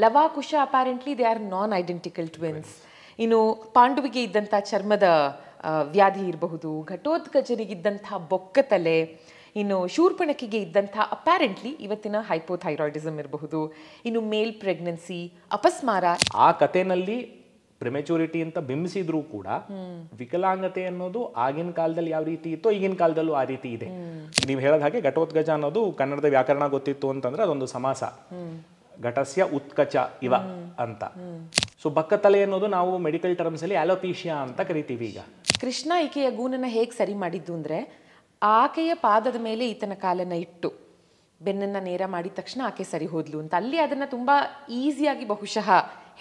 Lava Kusha apparently they are non identical twins. ಇನ್ನು ಪಾಂಡುವಿಗೆ ಇದ್ದಂಥ ಚರ್ಮದ ವ್ಯಾಧಿ ಇರಬಹುದು, ಘಟೋತ್ಕಚರಿಗಿದ್ದಂಥ ಬೊಕ್ಕತಲೆ, ಇನ್ನು ಶೂರ್ಪಣಕಿಗೆ ಇದ್ದಂಥ ಅಪ್ಯಾರೆಂಟ್ಲಿ ಇವತ್ತಿನ ಹೈಪೋಥೈರಾಯ್ಡಿಸಮ್ ಇರಬಹುದು, ಇನ್ನು ಮೇಲ್ ಪ್ರೆಗ್ನೆನ್ಸಿ, ಅಪಸ್ಮಾರ. ಆ ಕಥೆನಲ್ಲಿ ಪ್ರಿಮೆಚೂರಿಟಿ ಅಂತ ಬಿಂಬಿಸಿದ್ರೂ ಕೂಡ ವಿಕಲಾಂಗತೆ ಅನ್ನೋದು ಆಗಿನ ಕಾಲದಲ್ಲಿ ಯಾವ ರೀತಿ ಇತ್ತೋ ಈಗಿನ ಕಾಲದಲ್ಲೂ ಆ ರೀತಿ ಇದೆ. ನೀವು ಹೇಳೋದ ಹಾಗೆ ಘಟೋತ್ಕಚ ಅನ್ನೋದು ಕನ್ನಡದ ವ್ಯಾಕರಣ ಗೊತ್ತಿತ್ತು ಅಂತಂದ್ರೆ ಅದೊಂದು ಸಮಾಸ, ಘಟಸ್ಯ ಉತ್ಕಚ ಇವ ಅಂತ. ಸೊ ಬಕ್ಕತಲೆ ಅನ್ನೋದು ನಾವು ಮೆಡಿಕಲ್ ಟರ್ಮ್ಸ್ ಅಲ್ಲಿ ಅಲೋಪೀಶಿಯಾ ಅಂತ ಕರಿತೀವಿ. ಈಗ ಕೃಷ್ಣ ಈಕೆಯ ಗೂನನ್ನ ಹೇಗೆ ಸರಿ ಮಾಡಿದ್ದು ಅಂದ್ರೆ, ಆಕೆಯ ಪಾದದ ಮೇಲೆ ಈತನ ಕಾಲನ್ನ ಇಟ್ಟು ಬೆನ್ನನ್ನ ನೇರ ಮಾಡಿದ ತಕ್ಷಣ ಆಕೆ ಸರಿ ಹೋದ್ಲು ಅಂತ. ಅಲ್ಲಿ ಅದನ್ನ ತುಂಬಾ ಈಸಿಯಾಗಿ ಬಹುಶಃ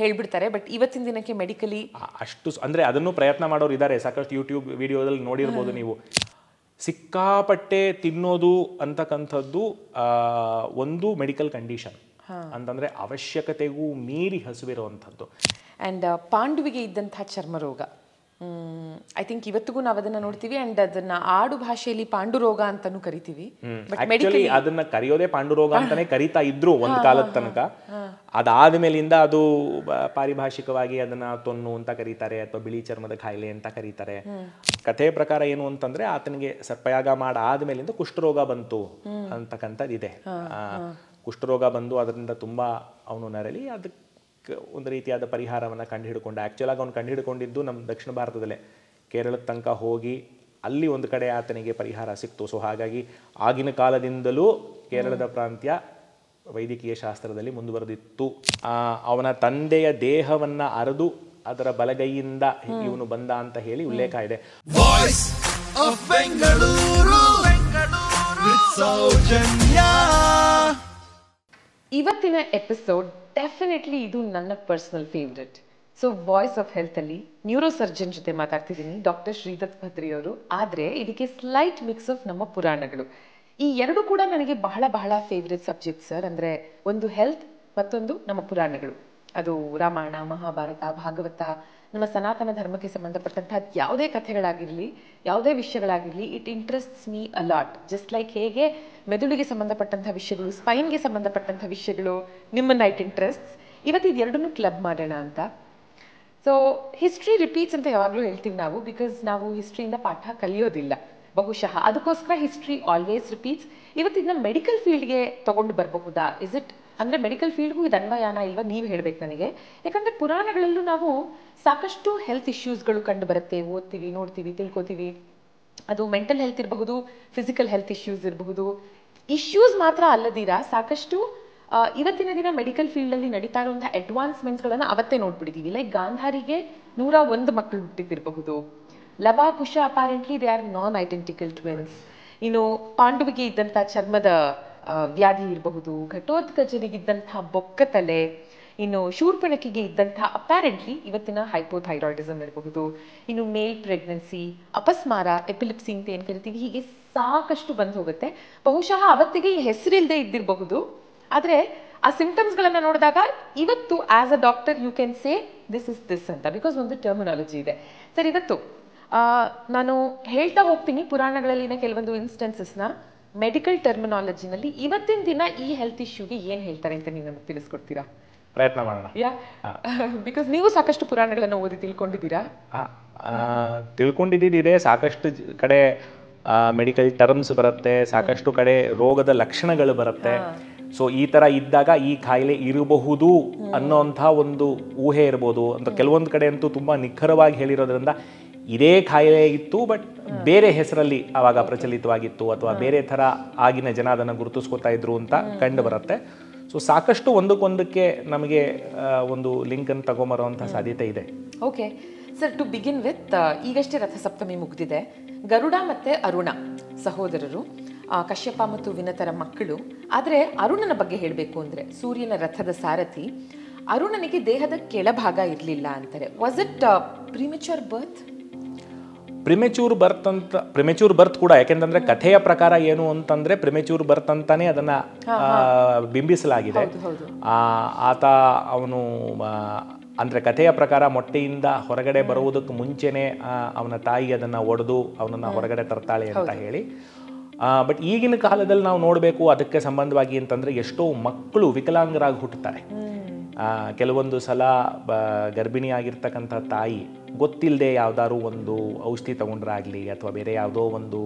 ಹೇಳ್ಬಿಡ್ತಾರೆ. ಬಟ್ ಇವತ್ತಿನ ದಿನಕ್ಕೆ ಮೆಡಿಕಲಿ ಅಷ್ಟು ಅಂದ್ರೆ ಅದನ್ನು ಪ್ರಯತ್ನ ಮಾಡೋರು ಇದ್ದಾರೆ. ಸಾಕಷ್ಟು ಯೂಟ್ಯೂಬ್ ವಿಡಿಯೋದಲ್ಲಿ ನೋಡಿರ್ಬೋದು ನೀವು. ಸಿಕ್ಕಾಪಟ್ಟೆ ತಿನ್ನೋದು ಅಂತಕ್ಕಂಥದ್ದು ಒಂದು ಮೆಡಿಕಲ್ ಕಂಡೀಷನ್ ಅಂತಂದ್ರೆ ಅವಶ್ಯಕತೆಗೂ ಮೀರಿ ಹಸುವಿರುವಂಥದ್ದು. ಆ್ಯಂಡ್ ಪಾಂಡುವಿಗೆ ಇದ್ದಂಥ ಚರ್ಮರೋಗ, ಐ ಥಿಂಕ್ ಇವತ್ತಿಗೂ ನಾವು ಅದನ್ನ ನೋಡ್ತೀವಿ. ಅಂಡ್ ಅದನ್ನ ಆಡು ಭಾಷೆಯಲ್ಲಿ ಪಾಂಡುರೋಗ ಅಂತಾನೂ ಕರಿತೀವಿ. ಅದನ್ನ ಕರೆಯೋದೇ ಪಾಂಡುರೋಗ ಅಂತಾನೆ ಕರಿತಾ ಇದ್ರು ಒಂದ್ ಕಾಲದ ತನಕ. ಅದಾದ್ಮೇಲಿಂದ ಅದು ಪಾರಿಭಾಷಿಕವಾಗಿ ಅದನ್ನ ತೊನ್ನು ಅಂತ ಕರೀತಾರೆ, ಅಥವಾ ಬಿಳಿ ಚರ್ಮದ ಕಾಯಿಲೆ ಅಂತ ಕರೀತಾರೆ. ಕಥೆಯ ಪ್ರಕಾರ ಏನು ಅಂತಂದ್ರೆ ಆತನಿಗೆ ಸರ್ಪಯಾಗ ಮಾಡಾದ್ಮೇಲಿಂದ ಕುಷ್ಠರೋಗ ಬಂತು ಅಂತಕ್ಕಂಥದ್ದಿದೆ. ಕುಷ್ಠರೋಗ ಬಂದು ಅದರಿಂದ ತುಂಬಾ ಅವನು ನರಳಿ ಅದಕ್ಕೆ ಒಂದು ರೀತಿಯಾದ ಪರಿಹಾರವನ್ನು ಕಂಡುಹಿಡ್ಕೊಂಡ. ಆ್ಯಕ್ಚುಲಾಗಿ ಅವನು ಕಂಡುಹಿಡ್ಕೊಂಡಿದ್ದು ನಮ್ಮ ದಕ್ಷಿಣ ಭಾರತದಲ್ಲೇ ಕೇರಳದ ತನಕ ಹೋಗಿ ಅಲ್ಲಿ ಒಂದು ಕಡೆ ಆತನಿಗೆ ಪರಿಹಾರ ಸಿಕ್ತು. ಸೊ ಹಾಗಾಗಿ ಆಗಿನ ಕಾಲದಿಂದಲೂ ಕೇರಳದ ಪ್ರಾಂತ್ಯ ವೈದ್ಯಕೀಯ ಶಾಸ್ತ್ರದಲ್ಲಿ ಮುಂದುವರೆದಿತ್ತು. ಅವನ ತಂದೆಯ ದೇಹವನ್ನ ಅರೆದು ಅದರ ಬಲಗೈಯಿಂದ ಇವನು ಬಂದ ಅಂತ ಹೇಳಿ ಉಲ್ಲೇಖ ಇದೆ. ಇವತ್ತಿನ ಎಪಿಸೋಡ್ ಡೆಫಿನೆಟ್ಲಿ ಇದು ನನ್ನ personal favourite. So voice of health ಅಲ್ಲಿ ನ್ಯೂರೋ ಸರ್ಜನ್ ಜೊತೆ ಮಾತಾಡ್ತಿದ್ದೀನಿ, ಡಾಕ್ಟರ್ ಶ್ರೀದತ್ ಭದ್ರಿ ಅವರು. ಆದ್ರೆ ಇದಕ್ಕೆ ಸ್ಲೈಟ್ ಮಿಕ್ಸ್ ಆಫ್ ನಮ್ಮ ಪುರಾಣಗಳು. ಈ ಎರಡು ಕೂಡ ನನಗೆ ಬಹಳ ಬಹಳ ಫೇವ್ರೆಟ್ ಸಬ್ಜೆಕ್ಟ್ ಸರ್. ಅಂದ್ರೆ ಒಂದು ಹೆಲ್ತ್, ಮತ್ತೊಂದು ನಮ್ಮ ಪುರಾಣಗಳು. ಅದು ರಾಮಾಯಣ, ಮಹಾಭಾರತ, ಭಾಗವತ, ನಮ್ಮ ಸನಾತನ ಧರ್ಮಕ್ಕೆ ಸಂಬಂಧಪಟ್ಟಂತಹ ಯಾವುದೇ ಕಥೆಗಳಾಗಿರ್ಲಿ, ಯಾವುದೇ ವಿಷಯಗಳಾಗಿರ್ಲಿ, it interests me a lot. Just like ಹೇಗೆ ಮೆದುಳಿಗೆ ಸಂಬಂಧಪಟ್ಟಂತಹ ವಿಷಯಗಳು, ಸ್ಪೈನ್ಗೆ ಸಂಬಂಧಪಟ್ಟಂತಹ ವಿಷಯಗಳು ನಿಮ್ಮನ್ನ ಇಟ್ ಇಂಟ್ರೆಸ್ಟ್ಸ್. ಇವತ್ತು ಇದೆರಡನ್ನೂ ಕ್ಲಬ್ ಮಾಡೋಣ ಅಂತ. ಸೊ ಹಿಸ್ಟ್ರಿ ರಿಪೀಟ್ಸ್ ಅಂತ ಯಾವಾಗಲೂ ಹೇಳ್ತೀವಿ ನಾವು, ಬಿಕಾಸ್ ನಾವು ಹಿಸ್ಟ್ರಿಯಿಂದ ಪಾಠ ಕಲಿಯೋದಿಲ್ಲ ಬಹುಶಃ. ಅದಕ್ಕೋಸ್ಕರ ಹಿಸ್ಟ್ರಿ ಆಲ್ವೇಸ್ ರಿಪೀಟ್ಸ್. ಇವತ್ತು ಇದನ್ನ ಮೆಡಿಕಲ್ ಫೀಲ್ಡ್ಗೆ ತಗೊಂಡು ಬರಬಹುದಾ? ಇಸ್ ಇಟ್ ಅಂದ್ರೆ ಮೆಡಿಕಲ್ ಫೀಲ್ಡ್ಗೂ ಇದು ಅನ್ವಯನ ಇಲ್ವಾ? ನೀವು ಹೇಳ್ಬೇಕು ನನಗೆ. ಯಾಕಂದ್ರೆ ಪುರಾಣಗಳಲ್ಲೂ ನಾವು ಸಾಕಷ್ಟು ಹೆಲ್ತ್ ಇಶ್ಯೂಸ್ಗಳು ಕಂಡು ಬರುತ್ತೆ, ಓದ್ತೀವಿ, ನೋಡ್ತೀವಿ, ತಿಳ್ಕೊತೀವಿ. ಅದು ಮೆಂಟಲ್ ಹೆಲ್ತ್ ಇರಬಹುದು, ಫಿಸಿಕಲ್ ಹೆಲ್ತ್ ಇಶ್ಯೂಸ್ ಇರಬಹುದು. ಇಶ್ಯೂಸ್ ಮಾತ್ರ ಅಲ್ಲದಿರಾ ಸಾಕಷ್ಟು ಇವತ್ತಿನ ದಿನ ಮೆಡಿಕಲ್ ಫೀಲ್ಡ್ ಅಲ್ಲಿ ನಡೀತಾ ಇರುವಂತಹ ಅಡ್ವಾನ್ಸ್ಮೆಂಟ್ಸ್ಗಳನ್ನ ಅವತ್ತೇ ನೋಡ್ಬಿಟ್ಟಿದೀವಿ. ಲೈಕ್ ಗಾಂಧಾರಿಗೆ 101 ಮಕ್ಕಳು ಹುಟ್ಟಿದಿರಬಹುದು. Lava Kusha apparently they are non identical twins. ಇನ್ನು ಪಾಂಡುವಿಗೆ ಇದ್ದಂಥ ಚರ್ಮದ ವ್ಯಾಧಿ ಇರಬಹುದು, ಘಟೋತ್ಕಚರಿಗಿದ್ದಂತಹ ಬೊಕ್ಕತಲೆ, ಇನ್ನು ಶೂರ್ಪಣಕಿಗೆ ಇದ್ದಂಥ ಅಪ್ಯಾರೆಂಟ್ಲಿ ಇವತ್ತಿನ ಹೈಪೋಥೈರಾಯ್ಡಿಸಮ್ ಇರಬಹುದು, ಇನ್ನು ಮೇಲ್ ಪ್ರೆಗ್ನೆನ್ಸಿ, ಅಪಸ್ಮಾರ, ಎಪಿಲಿಪ್ಸಿ ಅಂತ ಏನ್ ಕರಿತೀವಿ. ಹೀಗೆ ಸಾಕಷ್ಟು ಬಂದು ಹೋಗುತ್ತೆ. ಬಹುಶಃ ಅವತ್ತಿಗೆ ಈ ಹೆಸರಿಲ್ಲದೆ ಇದ್ದಿರಬಹುದು, ಆದ್ರೆ ಆ ಸಿಂಪ್ಟಮ್ಸ್ಗಳನ್ನ ನೋಡಿದಾಗ ಇವತ್ತು as a doctor you can say this is this ಅಂತ, ಬಿಕಾಸ್ ಒಂದು ಟರ್ಮಿನಾಲಜಿ ಇದೆ. ಸರ್, ಇವತ್ತು ನಾನು ಹೇಳ್ತಾ ಹೋಗ್ತೀನಿ ಪುರಾಣಗಳಲ್ಲಿನ ಕೆಲವೊಂದು ಇನ್ಸ್ಟೆನ್ಸಸ್ನ ಮೆಡಿಕಲ್ ಟರ್ಮಿನಾಲಜಿನಲ್ಲಿ ಇವತ್ತಿನ ದಿನ ಈ ಹೆಲ್ತ್ ಇಶ್ಯೂಗೆ ಏನ್ ಹೇಳ್ತಾರೆ ಅಂತ ನೀವು ನಮಗೆ ತಿಳಿಸ್ಕೊಡ್ತೀರಾ? ಪ್ರಯತ್ನ ಮಾಡೋಣ. ಬಿಕಾಸ್ ನೀವು ಸಾಕಷ್ಟು ಪುರಾಣಗಳನ್ನು ಓದಿ ತಿಳ್ಕೊಂಡಿದ್ದೀರಾ. ತಿಳ್ಕೊಂಡಿದ್ದಿದೆ. ಸಾಕಷ್ಟು ಕಡೆ ಮೆಡಿಕಲ್ ಟರ್ಮ್ಸ್ ಬರುತ್ತೆ, ಸಾಕಷ್ಟು ಕಡೆ ರೋಗದ ಲಕ್ಷಣಗಳು ಬರುತ್ತೆ. ಸೊ ಈ ತರ ಇದ್ದಾಗ ಈ ಕಾಯಿಲೆ ಇರಬಹುದು ಅನ್ನೋಂಥ ಒಂದು ಊಹೆ ಇರ್ಬೋದು ಅಂತ. ಕೆಲವೊಂದು ಕಡೆ ಅಂತೂ ತುಂಬಾ ನಿಖರವಾಗಿ ಹೇಳಿರೋದ್ರಿಂದ ಇದೇ ಕಾಯಿಲೆ ಇತ್ತು, ಬಟ್ ಬೇರೆ ಹೆಸರಲ್ಲಿ ಅವಾಗ ಪ್ರಚಲಿತವಾಗಿತ್ತು, ಅಥವಾ ಬೇರೆ ಥರ ಆಗಿನ ಜನ ಅದನ್ನು ಗುರುತಿಸ್ಕೊತಾ ಇದ್ರು ಅಂತ ಕಂಡು ಬರುತ್ತೆ. ಸೊ ಸಾಕಷ್ಟು ಒಂದಕ್ಕೊಂದಕ್ಕೆ ನಮಗೆ ಒಂದು ಲಿಂಕನ್ನು ತಗೊಂಬರೋಂಥ ಸಾಧ್ಯತೆ ಇದೆ. Okay sir, to begin with, ಈಗಷ್ಟೇ ರಥಸಪ್ತಮಿ ಮುಗಿದಿದೆ. ಗರುಡ ಮತ್ತು ಅರುಣ ಸಹೋದರರು, ಕಶ್ಯಪ ಮತ್ತು ವಿನತರ ಮಕ್ಕಳು. ಆದರೆ ಅರುಣನ ಬಗ್ಗೆ ಹೇಳಬೇಕು ಅಂದರೆ, ಸೂರ್ಯನ ರಥದ ಸಾರಥಿ ಅರುಣನಿಗೆ ದೇಹದ ಕೆಳಭಾಗ ಇರಲಿಲ್ಲ ಅಂತಾರೆ. Was it premature birth? Premature birth ಕೂಡ. ಯಾಕೆಂತಂದ್ರೆ ಕಥೆಯ ಪ್ರಕಾರ ಏನು ಅಂತಂದ್ರೆ ಪ್ರಿಮೆಚೂರ್ ಬರ್ತ್ ಅಂತಾನೆ ಅದನ್ನ ಬಿಂಬಿಸಲಾಗಿದೆ. ಆತ ಅವನು ಅಂದ್ರೆ ಕಥೆಯ ಪ್ರಕಾರ ಮೊಟ್ಟೆಯಿಂದ ಹೊರಗಡೆ ಬರುವುದಕ್ಕೆ ಮುಂಚೆನೆ ಅವನ ತಾಯಿ ಅದನ್ನ ಒಡೆದು ಅವನನ್ನ ಹೊರಗಡೆ ತರ್ತಾಳೆ ಅಂತ ಹೇಳಿ. ಬಟ್ ಈಗಿನ ಕಾಲದಲ್ಲಿ ನಾವು ನೋಡಬೇಕು ಅದಕ್ಕೆ ಸಂಬಂಧವಾಗಿ ಅಂತಂದ್ರೆ ಎಷ್ಟೋ ಮಕ್ಕಳು ವಿಕಲಾಂಗರಾಗಿ ಹುಟ್ಟುತ್ತಾರೆ. ಕೆಲವೊಂದು ಸಲ ಗರ್ಭಿಣಿ ಆಗಿರ್ತಕ್ಕಂಥ ತಾಯಿ ಗೊತ್ತಿಲ್ಲದೆ ಯಾವುದಾದ್ರು ಒಂದು ಔಷಧಿ ತಗೊಂಡ್ರಾಗಲಿ ಅಥವಾ ಬೇರೆ ಯಾವುದೋ ಒಂದು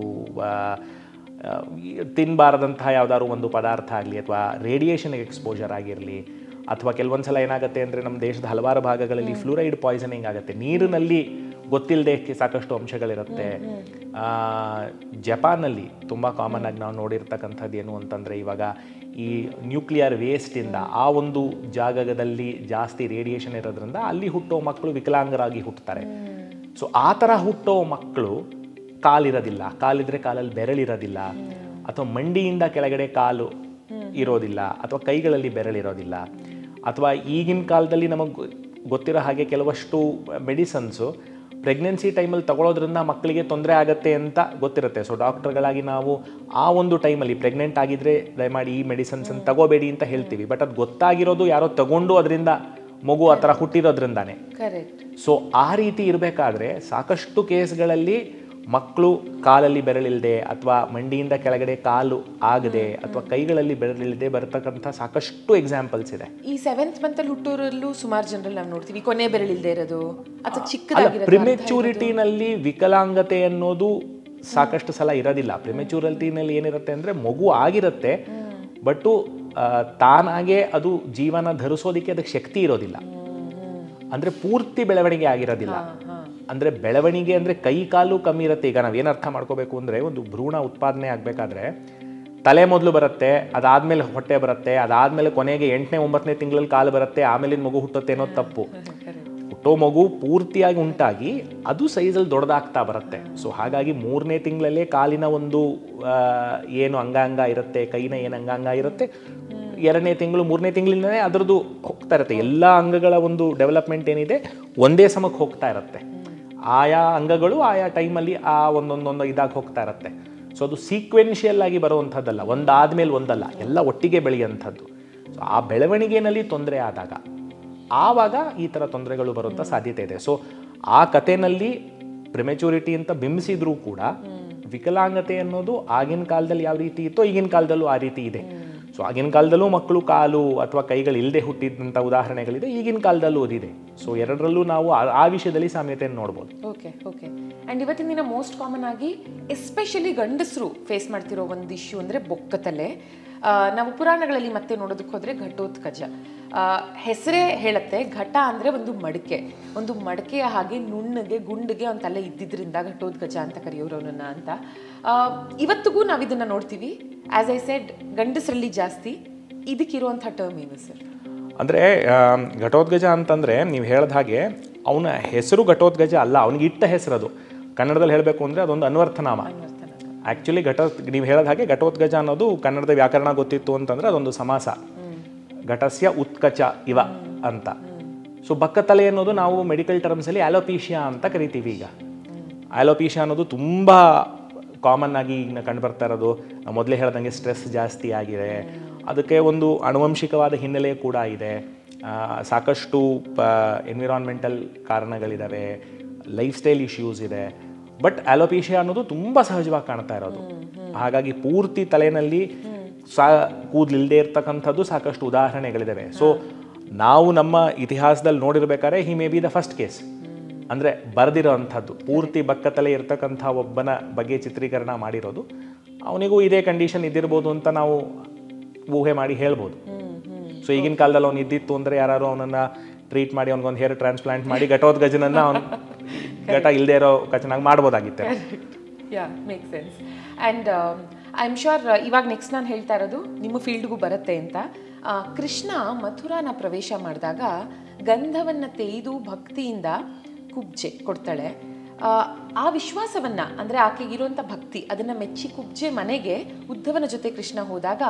ತಿನ್ನಬಾರದಂತಹ ಯಾವುದಾದ್ರು ಒಂದು ಪದಾರ್ಥ ಆಗಲಿ ಅಥವಾ ರೇಡಿಯೇಷನ್ಗೆ ಎಕ್ಸ್ಪೋಜರ್ ಆಗಿರಲಿ ಅಥವಾ ಕೆಲವೊಂದು ಸಲ ಏನಾಗುತ್ತೆ ಅಂದರೆ ನಮ್ಮ ದೇಶದ ಹಲವಾರು ಭಾಗಗಳಲ್ಲಿ ಫ್ಲೂರೈಡ್ ಪಾಯ್ಸನಿಂಗ್ ಆಗುತ್ತೆ, ನೀರಿನಲ್ಲಿ ಗೊತ್ತಿಲ್ಲದೆ ಸಾಕಷ್ಟು ಅಂಶಗಳಿರುತ್ತೆ. ಜಪಾನಲ್ಲಿ ತುಂಬ ಕಾಮನ್ ಆಗಿ ನಾವು ನೋಡಿರ್ತಕ್ಕಂಥದ್ದು ಏನು ಅಂತಂದರೆ ಇವಾಗ ಈ ನ್ಯೂಕ್ಲಿಯರ್ ವೇಸ್ಟಿಂದ ಆ ಒಂದು ಜಾಗದಲ್ಲಿ ಜಾಸ್ತಿ ರೇಡಿಯೇಷನ್ ಇರೋದ್ರಿಂದ ಅಲ್ಲಿ ಹುಟ್ಟೋ ಮಕ್ಕಳು ವಿಕಲಾಂಗರಾಗಿ ಹುಟ್ಟುತ್ತಾರೆ. ಸೊ ಆ ಥರ ಹುಟ್ಟೋ ಮಕ್ಕಳು ಕಾಲಿರೋದಿಲ್ಲ, ಕಾಲಿದ್ರೆ ಕಾಲಲ್ಲಿ ಬೆರಳಿರೋದಿಲ್ಲ, ಅಥವಾ ಮಂಡಿಯಿಂದ ಕೆಳಗಡೆ ಕಾಲು ಇರೋದಿಲ್ಲ, ಅಥವಾ ಕೈಗಳಲ್ಲಿ ಬೆರಳಿರೋದಿಲ್ಲ, ಅಥವಾ ಈಗಿನ ಕಾಲದಲ್ಲಿ ನಮಗೆ ಗೊತ್ತಿರೋ ಹಾಗೆ ಕೆಲವಷ್ಟು ಮೆಡಿಸನ್ಸು ಪ್ರೆಗ್ನೆನ್ಸಿ ಟೈಮಲ್ಲಿ ತಗೊಳ್ಳೋದ್ರಿಂದ ಮಕ್ಕಳಿಗೆ ತೊಂದರೆ ಆಗುತ್ತೆ ಅಂತ ಗೊತ್ತಿರುತ್ತೆ. ಸೊ ಡಾಕ್ಟರ್ಗಳಾಗಿ ನಾವು ಆ ಒಂದು ಟೈಮಲ್ಲಿ ಪ್ರೆಗ್ನೆಂಟ್ ಆಗಿದ್ದರೆ ದಯಮಾಡಿ ಈ ಮೆಡಿಸನ್ಸನ್ನು ತಗೋಬೇಡಿ ಅಂತ ಹೇಳ್ತೀವಿ. ಬಟ್ ಅದು ಗೊತ್ತಾಗಿರೋದು ಯಾರೋ ತಗೊಂಡು ಅದರಿಂದ ಮಗು ಆ ಥರ ಹುಟ್ಟಿರೋದ್ರಿಂದಾನೆ. ಸೊ ಆ ರೀತಿ ಇರಬೇಕಾದ್ರೆ ಸಾಕಷ್ಟು ಕೇಸ್ಗಳಲ್ಲಿ ಮಕ್ಕಳು ಕಾಲಲ್ಲಿ ಬೆರಳಿಲ್ಲದೆ ಅಥವಾ ಮಂಡಿಯಿಂದ ಕೆಳಗಡೆ ಕಾಲು ಆಗದೆ ಅಥವಾ ಕೈಗಳಲ್ಲಿ ಬೆರಳಿಲ್ಲದೆ ಬರತಕ್ಕಂಥ ಸಾಕಷ್ಟು ಎಕ್ಸಾಂಪಲ್ಸ್ ಇದೆ. ಈ 7th ಮಂತಲ್ಲಿ ಹುಟ್ಟೋರಲ್ಲೂ ಸುಮಾರು ಜನರಲ್ಲಿ ನಾವು ನೋಡ್ತೀವಿ ಕೊನೆ ಬೆರಳಿಲ್ಲದೆ ಇರೋದು ಅಥವಾ ಚಿಕ್ಕದಾಗಿರೋದು. ಪ್ರಿಮೆಚೂರಿಟಿನಲ್ಲಿ ವಿಕಲಾಂಗತೆ ಅನ್ನೋದು ಸಾಕಷ್ಟು ಸಲ ಇರೋದಿಲ್ಲ. ಪ್ರಿಮೆಚೂರಿಟಿನಲ್ಲಿ ಏನಿರುತ್ತೆ ಅಂದರೆ ಮಗು ಆಗಿರುತ್ತೆ, ಬಟ್ಟು ತಾನಾಗೆ ಅದು ಜೀವನ ಧರಿಸೋದಕ್ಕೆ ಅದಕ್ಕೆ ಶಕ್ತಿ ಇರೋದಿಲ್ಲ, ಅಂದರೆ ಪೂರ್ತಿ ಬೆಳವಣಿಗೆ ಆಗಿರೋದಿಲ್ಲ. ಅಂದರೆ ಬೆಳವಣಿಗೆ ಅಂದರೆ ಕೈ ಕಾಲು ಕಮ್ಮಿ ಇರುತ್ತೆ. ಈಗ ನಾವೇನು ಅರ್ಥ ಮಾಡ್ಕೋಬೇಕು ಅಂದರೆ ಒಂದು ಭ್ರೂಣ ಉತ್ಪಾದನೆ ಆಗಬೇಕಾದ್ರೆ ತಲೆ ಮೊದಲು ಬರುತ್ತೆ, ಅದಾದಮೇಲೆ ಹೊಟ್ಟೆ ಬರುತ್ತೆ, ಅದಾದಮೇಲೆ ಕೊನೆಗೆ 8ನೇ 9ನೇ ತಿಂಗಳಲ್ಲಿ ಕಾಲು ಬರುತ್ತೆ, ಆಮೇಲಿನ ಮಗು ಹುಟ್ಟುತ್ತೆ ಅನ್ನೋದು ತಪ್ಪು. ಹುಟ್ಟೋ ಮಗು ಪೂರ್ತಿಯಾಗಿ ಉಂಟಾಗಿ ಅದು ಸೈಜಲ್ಲಿ ದೊಡ್ಡದಾಗ್ತಾ ಬರುತ್ತೆ. ಸೊ ಹಾಗಾಗಿ 3ನೇ ತಿಂಗಳಲ್ಲೇ ಕಾಲಿನ ಒಂದು ಏನು ಅಂಗಾಂಗ ಇರುತ್ತೆ, ಕೈನ ಏನು ಅಂಗಾಂಗ ಇರುತ್ತೆ, 2ನೇ ತಿಂಗಳು 3ನೇ ತಿಂಗಳಿಂದಲೇ ಅದರದ್ದು ಹೋಗ್ತಾ ಇರುತ್ತೆ. ಎಲ್ಲ ಅಂಗಗಳ ಒಂದು ಡೆವಲಪ್ಮೆಂಟ್ ಏನಿದೆ ಒಂದೇ ಸಮಕ್ಕೆ ಹೋಗ್ತಾ ಇರುತ್ತೆ. ಆಯಾ ಅಂಗಗಳು ಆಯಾ ಟೈಮಲ್ಲಿ ಆ ಒಂದೊಂದೊಂದು ಇದಾಗಿ ಹೋಗ್ತಾ ಇರುತ್ತೆ. ಸೊ ಅದು ಸೀಕ್ವೆನ್ಷಿಯಲ್ ಆಗಿ ಬರುವಂಥದ್ದಲ್ಲ, ಒಂದಾದ್ಮೇಲೆ ಒಂದಲ್ಲ, ಎಲ್ಲ ಒಟ್ಟಿಗೆ ಬೆಳೆಯುವಂಥದ್ದು. ಸೊ ಆ ಬೆಳವಣಿಗೆಯಲ್ಲಿ ತೊಂದರೆ ಆದಾಗ ಆವಾಗ ಈ ಥರ ತೊಂದರೆಗಳು ಬರುವಂಥ ಸಾಧ್ಯತೆ ಇದೆ. ಸೊ ಆ ಕಥೆನಲ್ಲಿ ಪ್ರಿಮೆಚೂರಿಟಿ ಅಂತ ಬಿಂಬಿಸಿದ್ರೂ ಕೂಡ ವಿಕಲಾಂಗತೆ ಅನ್ನೋದು ಆಗಿನ ಕಾಲದಲ್ಲಿ ಯಾವ ರೀತಿ ಇತ್ತೋ ಈಗಿನ ಕಾಲದಲ್ಲೂ ಆ ರೀತಿ ಇದೆ. ಸೊ ಆಗಿನ ಕಾಲದಲ್ಲೂ ಮಕ್ಕಳು ಕಾಲು ಅಥವಾ ಕೈಗಳು ಇಲ್ಲದೆ ಹುಟ್ಟಿದಂಥ ಉದಾಹರಣೆಗಳಿದೆ, ಈಗಿನ ಕಾಲದಲ್ಲೂ ಅದಿದೆ. ಸೊ ಎರಡರಲ್ಲೂ ನಾವು ಆ ವಿಷಯದಲ್ಲಿ ಸಾಮ್ಯತೆಯನ್ನು ನೋಡ್ಬೋದು. ಓಕೆ ಓಕೆ ಆ್ಯಂಡ್ ಇವತ್ತಿನ ದಿನ ಮೋಸ್ಟ್ ಕಾಮನ್ ಆಗಿ ಎಸ್ಪೆಷಲಿ ಗಂಡಸರು ಫೇಸ್ ಮಾಡ್ತಿರೋ ಒಂದು ಇಶ್ಯೂ ಅಂದರೆ ಬೊಕ್ಕತಲೆ. ನಾವು ಪುರಾಣಗಳಲ್ಲಿ ಮತ್ತೆ ನೋಡೋದಕ್ಕೆ ಹೋದರೆ ಘಟೋತ್ಕಚ ಹೆಸರೇ ಹೇಳುತ್ತೆ. ಘಟ ಅಂದರೆ ಒಂದು ಮಡಕೆಯ ಹಾಗೆ ನುಣ್ಣಗೆ ಗುಂಡಿಗೆ ಒಂದು ತಲೆ ಇದ್ದಿದ್ದರಿಂದ ಘಟೋತ್ಕಚ ಅಂತ ಕರೆಯೋರು ಅವನನ್ನು ಅಂತ. ಇವತ್ತಿಗೂ ನಾವು ಇದನ್ನು ನೋಡ್ತೀವಿ. ಆಸ್ ಐ ಸೆಡ್ ಗಂಡಸರಲ್ಲಿ ಜಾಸ್ತಿ. ಇದಕ್ಕಿರುವಂಥ ಟರ್ಮ್ ಏನು ಸರ್? ಅಂದರೆ ಘಟೋತ್ಕಚ ಅಂತಂದರೆ ನೀವು ಹೇಳಿದ ಹಾಗೆ ಅವನ ಹೆಸರು ಘಟೋತ್ಕಚ ಅಲ್ಲ, ಅವನಿಗೆ ಇಟ್ಟ ಹೆಸರದು. ಕನ್ನಡದಲ್ಲಿ ಹೇಳಬೇಕು ಅಂದರೆ ಅದೊಂದು ಅನ್ವರ್ಥನಾಮ. ಆ್ಯಕ್ಚುಲಿ ನೀವು ಹೇಳಿದ ಹಾಗೆ ಘಟೋತ್ಕಚ ಅನ್ನೋದು ಕನ್ನಡದ ವ್ಯಾಕರಣ ಗೊತ್ತಿತ್ತು ಅಂತಂದರೆ ಅದೊಂದು ಸಮಾಸ, ಘಟಸ್ಯ ಉತ್ಕಚ ಇವ ಅಂತ. ಸೊ ಬಕ್ಕತಲೆ ಅನ್ನೋದು ನಾವು ಮೆಡಿಕಲ್ ಟರ್ಮ್ಸಲ್ಲಿ ಆಲೋಪೀಷಿಯಾ ಅಂತ ಕರಿತೀವಿ. ಈಗ ಆಲೋಪೀಷಿಯಾ ಅನ್ನೋದು ತುಂಬ ಕಾಮನ್ ಆಗಿ ಈಗ ಕಂಡು ಬರ್ತಾ ಇರೋದು. ಮೊದಲೇ ಹೇಳ್ದಂಗೆ ಸ್ಟ್ರೆಸ್ ಜಾಸ್ತಿ ಆಗಿದೆ, ಅದಕ್ಕೆ ಒಂದು ಆನುವಂಶಿಕವಾದ ಹಿನ್ನೆಲೆ ಕೂಡ ಇದೆ, ಸಾಕಷ್ಟು ಎನ್ವಿರಾನ್ಮೆಂಟಲ್ ಕಾರಣಗಳಿದ್ದಾವೆ, ಲೈಫ್ ಸ್ಟೈಲ್ ಇಶ್ಯೂಸ್ ಇದೆ. ಬಟ್ ಆಲೋಪೀಷಿಯಾ ಅನ್ನೋದು ತುಂಬ ಸಹಜವಾಗಿ ಕಾಣ್ತಾ ಇರೋದು. ಹಾಗಾಗಿ ಪೂರ್ತಿ ತಲೆಯಲ್ಲಿ ಕೂದಲಿಲ್ಲದೆ ಇರ್ತಕ್ಕಂಥದ್ದು ಸಾಕಷ್ಟು ಉದಾಹರಣೆಗಳಿದ್ದಾವೆ. ಸೊ ನಾವು ನಮ್ಮ ಇತಿಹಾಸದಲ್ಲಿ ನೋಡಿರ್ಬೇಕಾದ್ರೆ he may be the first case, ಅಂದರೆ ಬರೆದಿರೋ ಅಂಥದ್ದು ಪೂರ್ತಿ ಬಕ್ಕತಲೆ ಇರ್ತಕ್ಕಂಥ ಒಬ್ಬನ ಬಗ್ಗೆ ಚಿತ್ರೀಕರಣ ಮಾಡಿರೋದು. ಅವನಿಗೂ ಇದೇ ಕಂಡೀಷನ್ ಇದ್ದಿರ್ಬೋದು ಅಂತ ನಾವು ಊಹೆ ಮಾಡಿ ಹೇಳ್ಬೋದು. ಸೊ ಈಗಿನ ಕಾಲದಲ್ಲಿ ಅವ್ನು ಇದ್ದಿತ್ತು ಅಂದರೆ ಯಾರು ಅವನನ್ನು ಟ್ರೀಟ್ ಮಾಡಿ ಅವ್ನಿಗೊಂದು ಹೇರ್ ಟ್ರಾನ್ಸ್ಪ್ಲಾಂಟ್ ಮಾಡಿ ಘಟೋತ್ಕಚನನ್ನು ಅವ್ನು ಘಟ ಇಲ್ಲದೆ ಇರೋ ಕಚನಾಗಿ ಮಾಡ್ಬೋದಾಗಿತ್ತೆ. Yeah make sense. And I am sure ಇವಾಗ ನೆಕ್ಸ್ಟ್ ನಾನು ಹೇಳ್ತಾ ಇರೋದು ನಿಮ್ಮ ಫೀಲ್ಡ್ಗೂ ಬರುತ್ತೆ ಅಂತ. ಕೃಷ್ಣ ಮಥುರಾನ ಪ್ರವೇಶ ಮಾಡಿದಾಗ ಗಂಧವನ್ನು ತೆಗೆದು ಭಕ್ತಿಯಿಂದ ಕುಬ್ಜೆ ಕೊಡ್ತಾಳೆ. ಆ ವಿಶ್ವಾಸವನ್ನು ಅಂದರೆ ಆಕೆಗಿರುವಂಥ ಭಕ್ತಿ ಅದನ್ನು ಮೆಚ್ಚಿ ಕುಬ್ಜೆ ಮನೆಗೆ ಉದ್ಧವನ ಜೊತೆ ಕೃಷ್ಣ ಹೋದಾಗ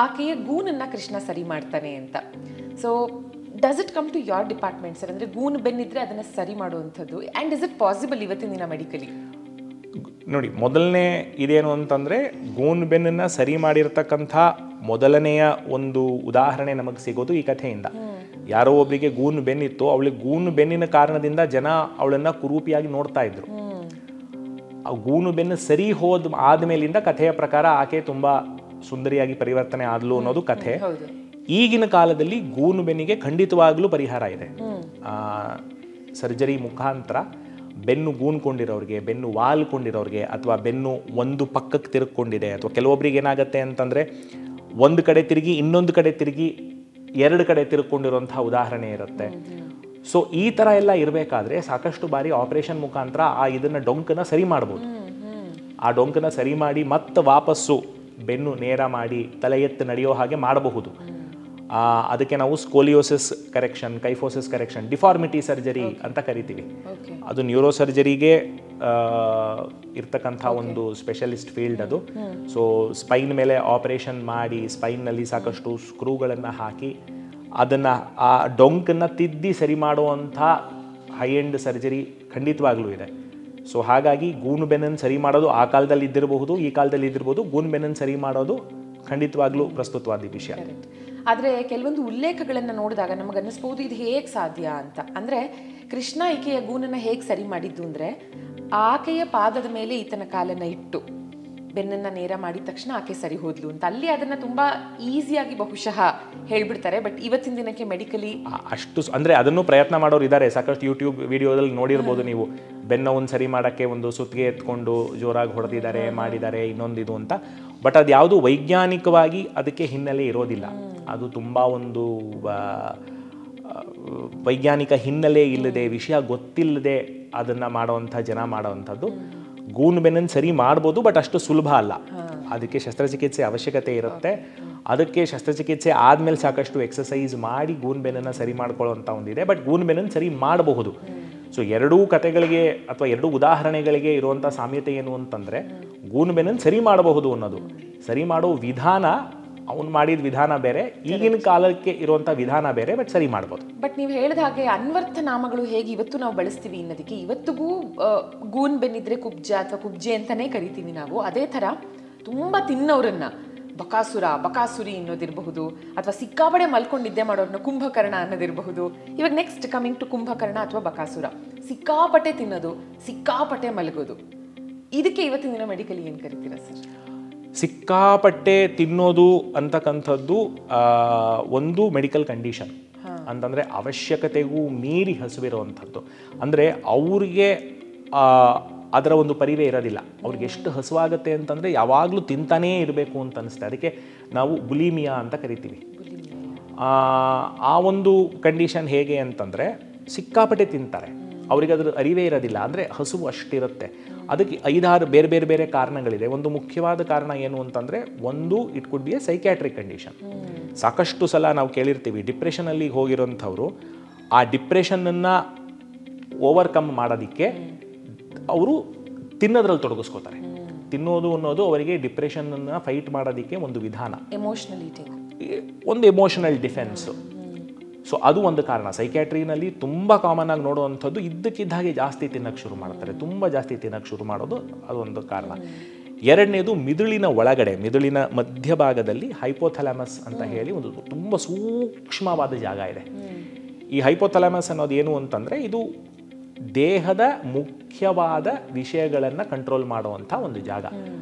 ಆಕೆಯ ಗೂನನ್ನು ಕೃಷ್ಣ ಸರಿ ಮಾಡ್ತಾನೆ ಅಂತ. So does it come to your department sir? ಅಂದರೆ ಗೂನ್ ಬೆನ್ನಿದ್ರೆ ಅದನ್ನು ಸರಿ ಮಾಡುವಂಥದ್ದು. ಆ್ಯಂಡ್ ಇಸ್ ಇಟ್ ಪಾಸಿಬಲ್ ಇವತ್ತಿನ ದಿನ ಮೆಡಿಕಲಿ? ನೋಡಿ, ಮೊದಲನೇ ಇದೇನು ಅಂತಂದರೆ ಗೂನ್ ಬೆನ್ನನ್ನು ಸರಿ ಮಾಡಿರ್ತಕ್ಕಂಥ ಮೊದಲನೆಯ ಒಂದು ಉದಾಹರಣೆ ನಮಗೆ ಸಿಗೋದು ಈ ಕಥೆಯಿಂದ. ಯಾರೋ ಒಬ್ಬರಿಗೆ ಗೂನು ಬೆನ್ನಿತ್ತು, ಅವಳಿಗೆ ಗೂನು ಬೆನ್ನಿನ ಕಾರಣದಿಂದ ಜನ ಅವಳನ್ನು ಕುರೂಪಿಯಾಗಿ ನೋಡ್ತಾ ಇದ್ರು. ಆ ಗೂನು ಬೆನ್ನು ಸರಿ ಆದಮೇಲಿಂದ ಕಥೆಯ ಪ್ರಕಾರ ಆಕೆ ತುಂಬ ಸುಂದರಿಯಾಗಿ ಪರಿವರ್ತನೆ ಆದ್ಲು ಅನ್ನೋದು ಕಥೆ. ಈಗಿನ ಕಾಲದಲ್ಲಿ ಗೂನು ಬೆನ್ನಿಗೆ ಖಂಡಿತವಾಗ್ಲೂ ಪರಿಹಾರ ಇದೆ. ಸರ್ಜರಿ ಮುಖಾಂತರ ಬೆನ್ನು ಗೂನ್ಕೊಂಡಿರೋರಿಗೆ, ಬೆನ್ನು ವಾಲ್ಕೊಂಡಿರೋರಿಗೆ, ಅಥವಾ ಬೆನ್ನು ಒಂದು ಪಕ್ಕಕ್ಕೆ ತಿರುಗಿಕೊಂಡಿದೆ, ಅಥವಾ ಕೆಲವೊಬ್ಬರಿಗೆ ಏನಾಗುತ್ತೆ ಅಂತಂದರೆ ಒಂದು ಕಡೆ ತಿರುಗಿ ಇನ್ನೊಂದು ಕಡೆ ತಿರುಗಿ ಎರಡು ಕಡೆ ತಿರುಗಿಕೊಂಡಿರೋಂಥ ಉದಾಹರಣೆ ಇರುತ್ತೆ. ಸೊ ಈ ಥರ ಎಲ್ಲ ಇರಬೇಕಾದ್ರೆ ಸಾಕಷ್ಟು ಬಾರಿ ಆಪರೇಷನ್ ಮುಖಾಂತರ ಇದನ್ನು ಡೊಂಕನ್ನು ಸರಿ ಮಾಡ್ಬೋದು. ಆ ಡೊಂಕನ್ನು ಸರಿ ಮಾಡಿ ಮತ್ತೆ ವಾಪಸ್ಸು ಬೆನ್ನು ನೇರ ಮಾಡಿ ತಲೆ ಎತ್ತು ನಡೆಯೋ ಹಾಗೆ ಮಾಡಬಹುದು. ಅದಕ್ಕೆ ನಾವು scoliosis correction, ಕೈಫೋಸಿಸ್ correction, deformity surgery ಅಂತ ಕರಿತೀವಿ. ಅದು ನ್ಯೂರೋ ಸರ್ಜರಿಗೆ ಇರ್ತಕ್ಕಂಥ ಒಂದು ಸ್ಪೆಷಲಿಸ್ಟ್ ಫೀಲ್ಡ್ ಅದು. ಸೊ ಸ್ಪೈನ್ ಮೇಲೆ ಆಪರೇಷನ್ ಮಾಡಿ ಸ್ಪೈನ್ನಲ್ಲಿ ಸಾಕಷ್ಟು ಸ್ಕ್ರೂಗಳನ್ನು ಹಾಕಿ ಅದನ್ನು ಆ ಡೊಂಕನ್ನು ತಿದ್ದಿ ಸರಿ ಮಾಡುವಂಥ ಹೈ ಎಂಡ್ ಸರ್ಜರಿ ಖಂಡಿತವಾಗ್ಲೂ ಇದೆ. ಸೊ ಹಾಗಾಗಿ ಗೂನು ಬೆನ್ನನ್ನು ಸರಿ ಮಾಡೋದು ಆ ಕಾಲದಲ್ಲಿ ಇದ್ದಿರಬಹುದು, ಈ ಕಾಲದಲ್ಲಿ ಇದ್ದಿರ್ಬೋದು. ಗೂನು ಬೆನ್ನನ್ನು ಸರಿ ಮಾಡೋದು ಖಂಡಿತವಾಗ್ಲೂ ಪ್ರಸ್ತುತವಾದ ವಿಷಯ. ಆದರೆ ಕೆಲವೊಂದು ಉಲ್ಲೇಖಗಳನ್ನು ನೋಡಿದಾಗ ನಮಗೆ ಅನ್ನಿಸ್ಬೋದು ಇದು ಹೇಗೆ ಸಾಧ್ಯ ಅಂತ. ಅಂದರೆ ಕೃಷ್ಣ ಈಕೆಯ ಗೂನನ್ನು ಹೇಗೆ ಸರಿ ಮಾಡಿದ್ದು ಅಂದರೆ, ಆಕೆಯ ಪಾದದ ಮೇಲೆ ಈತನ ಕಾಲನ್ನು ಇಟ್ಟು ಬೆನ್ನನ್ನು ನೇರ ಮಾಡಿದ ತಕ್ಷಣ ಆಕೆ ಸರಿ ಹೋದ್ಲು ಅಂತ. ಅಲ್ಲಿ ಅದನ್ನು ತುಂಬ ಈಸಿಯಾಗಿ ಬಹುಶಃ ಹೇಳ್ಬಿಡ್ತಾರೆ. ಬಟ್ ಇವತ್ತಿನ ದಿನಕ್ಕೆ ಮೆಡಿಕಲಿ ಅಷ್ಟು ಅಂದರೆ ಅದನ್ನು ಪ್ರಯತ್ನ ಮಾಡೋರು ಇದ್ದಾರೆ. ಸಾಕಷ್ಟು ಯೂಟ್ಯೂಬ್ ವಿಡಿಯೋದಲ್ಲಿ ನೋಡಿರ್ಬೋದು ನೀವು. ಬೆನ್ನವನ್ನು ಸರಿ ಮಾಡೋಕ್ಕೆ ಒಂದು ಸುತ್ತಿಗೆ ಎತ್ಕೊಂಡು ಜೋರಾಗಿ ಹೊಡೆದಿದ್ದಾರೆ, ಮಾಡಿದ್ದಾರೆ, ಇನ್ನೊಂದಿದು ಅಂತ. ಬಟ್ ಅದು ಯಾವುದು ವೈಜ್ಞಾನಿಕವಾಗಿ ಅದಕ್ಕೆ ಹಿನ್ನೆಲೆ ಇರೋದಿಲ್ಲ. ಅದು ತುಂಬ ಒಂದು ವೈಜ್ಞಾನಿಕ ಹಿನ್ನೆಲೆ ಇಲ್ಲದೆ, ವಿಷಯ ಗೊತ್ತಿಲ್ಲದೆ ಅದನ್ನು ಮಾಡೋವಂಥ ಜನ ಮಾಡೋವಂಥದ್ದು. ಗೂನು ಬೆನ್ನನ್ನು ಸರಿ ಮಾಡ್ಬೋದು, ಬಟ್ ಅಷ್ಟು ಸುಲಭ ಅಲ್ಲ. ಅದಕ್ಕೆ ಶಸ್ತ್ರಚಿಕಿತ್ಸೆ ಅವಶ್ಯಕತೆ ಇರುತ್ತೆ. ಅದಕ್ಕೆ ಶಸ್ತ್ರಚಿಕಿತ್ಸೆ ಆದಮೇಲೆ ಸಾಕಷ್ಟು ಎಕ್ಸಸೈಸ್ ಮಾಡಿ ಗೂನು ಬೆನ್ನನ್ನು ಸರಿ ಮಾಡ್ಕೊಳ್ಳೋವಂಥ ಒಂದಿದೆ. ಬಟ್ ಗೂನು ಬೆನ್ನನ್ನು ಸರಿ ಮಾಡಬಹುದು. ಸೊ ಎರಡೂ ಕಥೆಗಳಿಗೆ ಅಥವಾ ಎರಡೂ ಉದಾಹರಣೆಗಳಿಗೆ ಇರುವಂಥ ಸಾಮ್ಯತೆ ಏನು ಅಂತಂದರೆ, ಗೂನು ಬೆನ್ನನ್ನು ಸರಿ ಮಾಡಬಹುದು ಅನ್ನೋದು. ಸರಿ ಮಾಡೋ ವಿಧಾನ, ಅವ್ನು ಮಾಡಿದ ವಿಧಾನ ಬೇರೆ, ಈಗಿನ ಕಾಲಕ್ಕೆ ಇರುವಂಥ ವಿಧಾನ ಬೇರೆ, ಬಟ್ ಸರಿ ಮಾಡ್ಬೋದು. ಬಟ್ ನೀವು ಹೇಳಿದ ಹಾಗೆ ಅನ್ವರ್ಥ ನಾಮಗಳು ಹೇಗೆ ಇವತ್ತು ನಾವು ಬಳಸ್ತೀವಿ ಅನ್ನೋದಕ್ಕೆ, ಇವತ್ತಿಗೂ ಗೂನ್ ಬೆನ್ನಿದ್ರೆ ಕುಬ್ಜ ಅಥವಾ ಕುಬ್ಜೆ ಅಂತಲೇ ಕರಿತೀವಿ ನಾವು. ಅದೇ ಥರ ತುಂಬ ತಿನ್ನೋರನ್ನ ಬಕಾಸುರ, ಬಕಾಸುರಿ ಅನ್ನೋದಿರಬಹುದು, ಅಥವಾ ಸಿಕ್ಕಾಪಡೆ ಮಲ್ಕೊಂಡು ನಿದ್ದೆ ಮಾಡೋರನ್ನ ಕುಂಭಕರ್ಣ ಅನ್ನೋದಿರಬಹುದು. ಇವಾಗ ನೆಕ್ಸ್ಟ್ ಕಮಿಂಗ್ ಟು ಕುಂಭಕರ್ಣ ಅಥವಾ ಬಕಾಸುರ. ಸಿಕ್ಕಾಪಟ್ಟೆ ತಿನ್ನೋದು, ಸಿಕ್ಕಾಪಟ್ಟೆ ಮಲಗೋದು, ಇದಕ್ಕೆ ಇವತ್ತಿನ ದಿನ ಮೆಡಿಕಲಿ ಏನು ಕರಿತೀರಾ ಸರ್? ಸಿಕ್ಕಾಪಟ್ಟೆ ತಿನ್ನೋದು ಅಂತಕ್ಕಂಥದ್ದು ಒಂದು ಮೆಡಿಕಲ್ ಕಂಡೀಷನ್. ಅಂತಂದರೆ ಅವಶ್ಯಕತೆಗೂ ಮೀರಿ ಹಸುವಿರುವಂಥದ್ದು. ಅಂದರೆ ಅವ್ರಿಗೆ ಅದರ ಒಂದು ಪರಿವೇ ಇರೋದಿಲ್ಲ. ಅವ್ರಿಗೆ ಎಷ್ಟು ಹಸುವಾಗುತ್ತೆ ಅಂತಂದರೆ ಯಾವಾಗಲೂ ತಿಂತಾನೇ ಇರಬೇಕು ಅಂತ ಅನಿಸುತ್ತೆ. ಅದಕ್ಕೆ ನಾವು ಬುಲಿಮಿಯಾ ಅಂತ ಕರಿತೀವಿ. ಆ ಒಂದು ಕಂಡೀಷನ್ ಹೇಗೆ ಅಂತಂದರೆ ಸಿಕ್ಕಾಪಟ್ಟೆ ತಿಂತಾರೆ, ಅವ್ರಿಗೆ ಅದ್ರ ಅರಿವೇ ಇರೋದಿಲ್ಲ. ಅಂದರೆ ಹಸುವು ಅಷ್ಟಿರುತ್ತೆ. ಅದಕ್ಕೆ 5-6 ಬೇರೆ ಬೇರೆ ಕಾರಣಗಳಿದೆ. ಒಂದು ಮುಖ್ಯವಾದ ಕಾರಣ ಏನು ಅಂತಂದರೆ, ಒಂದು it could be A psychiatric condition. ಸಾಕಷ್ಟು ಸಲ ನಾವು ಕೇಳಿರ್ತೀವಿ, ಡಿಪ್ರೆಷನಲ್ಲಿ ಹೋಗಿರೋಂಥವ್ರು ಆ ಡಿಪ್ರೆಷನನ್ನು ಓವರ್ಕಮ್ ಮಾಡೋದಕ್ಕೆ ಅವರು ತಿನ್ನೋದ್ರಲ್ಲಿ ತೊಡಗಿಸ್ಕೋತಾರೆ. ತಿನ್ನೋದು ಅನ್ನೋದು ಅವರಿಗೆ ಡಿಪ್ರೆಷನನ್ನು ಫೈಟ್ ಮಾಡೋದಕ್ಕೆ ಒಂದು ವಿಧಾನ, ಎಮೋಷನಲ್ ಈಟಿಂಗ್, ಒಂದು ಎಮೋಷನಲ್ ಡಿಫೆನ್ಸು. ಸೊ ಅದು ಒಂದು ಕಾರಣ. ಸೈಕ್ಯಾಟ್ರಿನಲ್ಲಿ ತುಂಬ ಕಾಮನ್ ಆಗಿ ನೋಡುವಂಥದ್ದು ಇದ್ದಕ್ಕಿದ್ದ ಹಾಗೆ ಜಾಸ್ತಿ ತಿನ್ನೋಕ್ಕೆ ಶುರು ಮಾಡ್ತಾರೆ, ತುಂಬ ಜಾಸ್ತಿ ತಿನ್ನೋಕ್ಕೆ ಶುರು ಮಾಡೋದು ಅದೊಂದು ಕಾರಣ. ಎರಡನೇದು, ಮಿದುಳಿನ ಒಳಗಡೆ, ಮಿದುಳಿನ ಮಧ್ಯಭಾಗದಲ್ಲಿ ಹೈಪೋಥಾಲಮಸ್ ಅಂತ ಹೇಳಿ ಒಂದು ತುಂಬ ಸೂಕ್ಷ್ಮವಾದ ಜಾಗ ಇದೆ. ಈ ಹೈಪೋಥಾಲಮಸ್ ಅನ್ನೋದು ಏನು ಅಂತಂದರೆ, ಇದು ದೇಹದ ಮುಖ್ಯವಾದ ವಿಷಯಗಳನ್ನು ಕಂಟ್ರೋಲ್ ಮಾಡುವಂಥ ಒಂದು ಜಾಗ.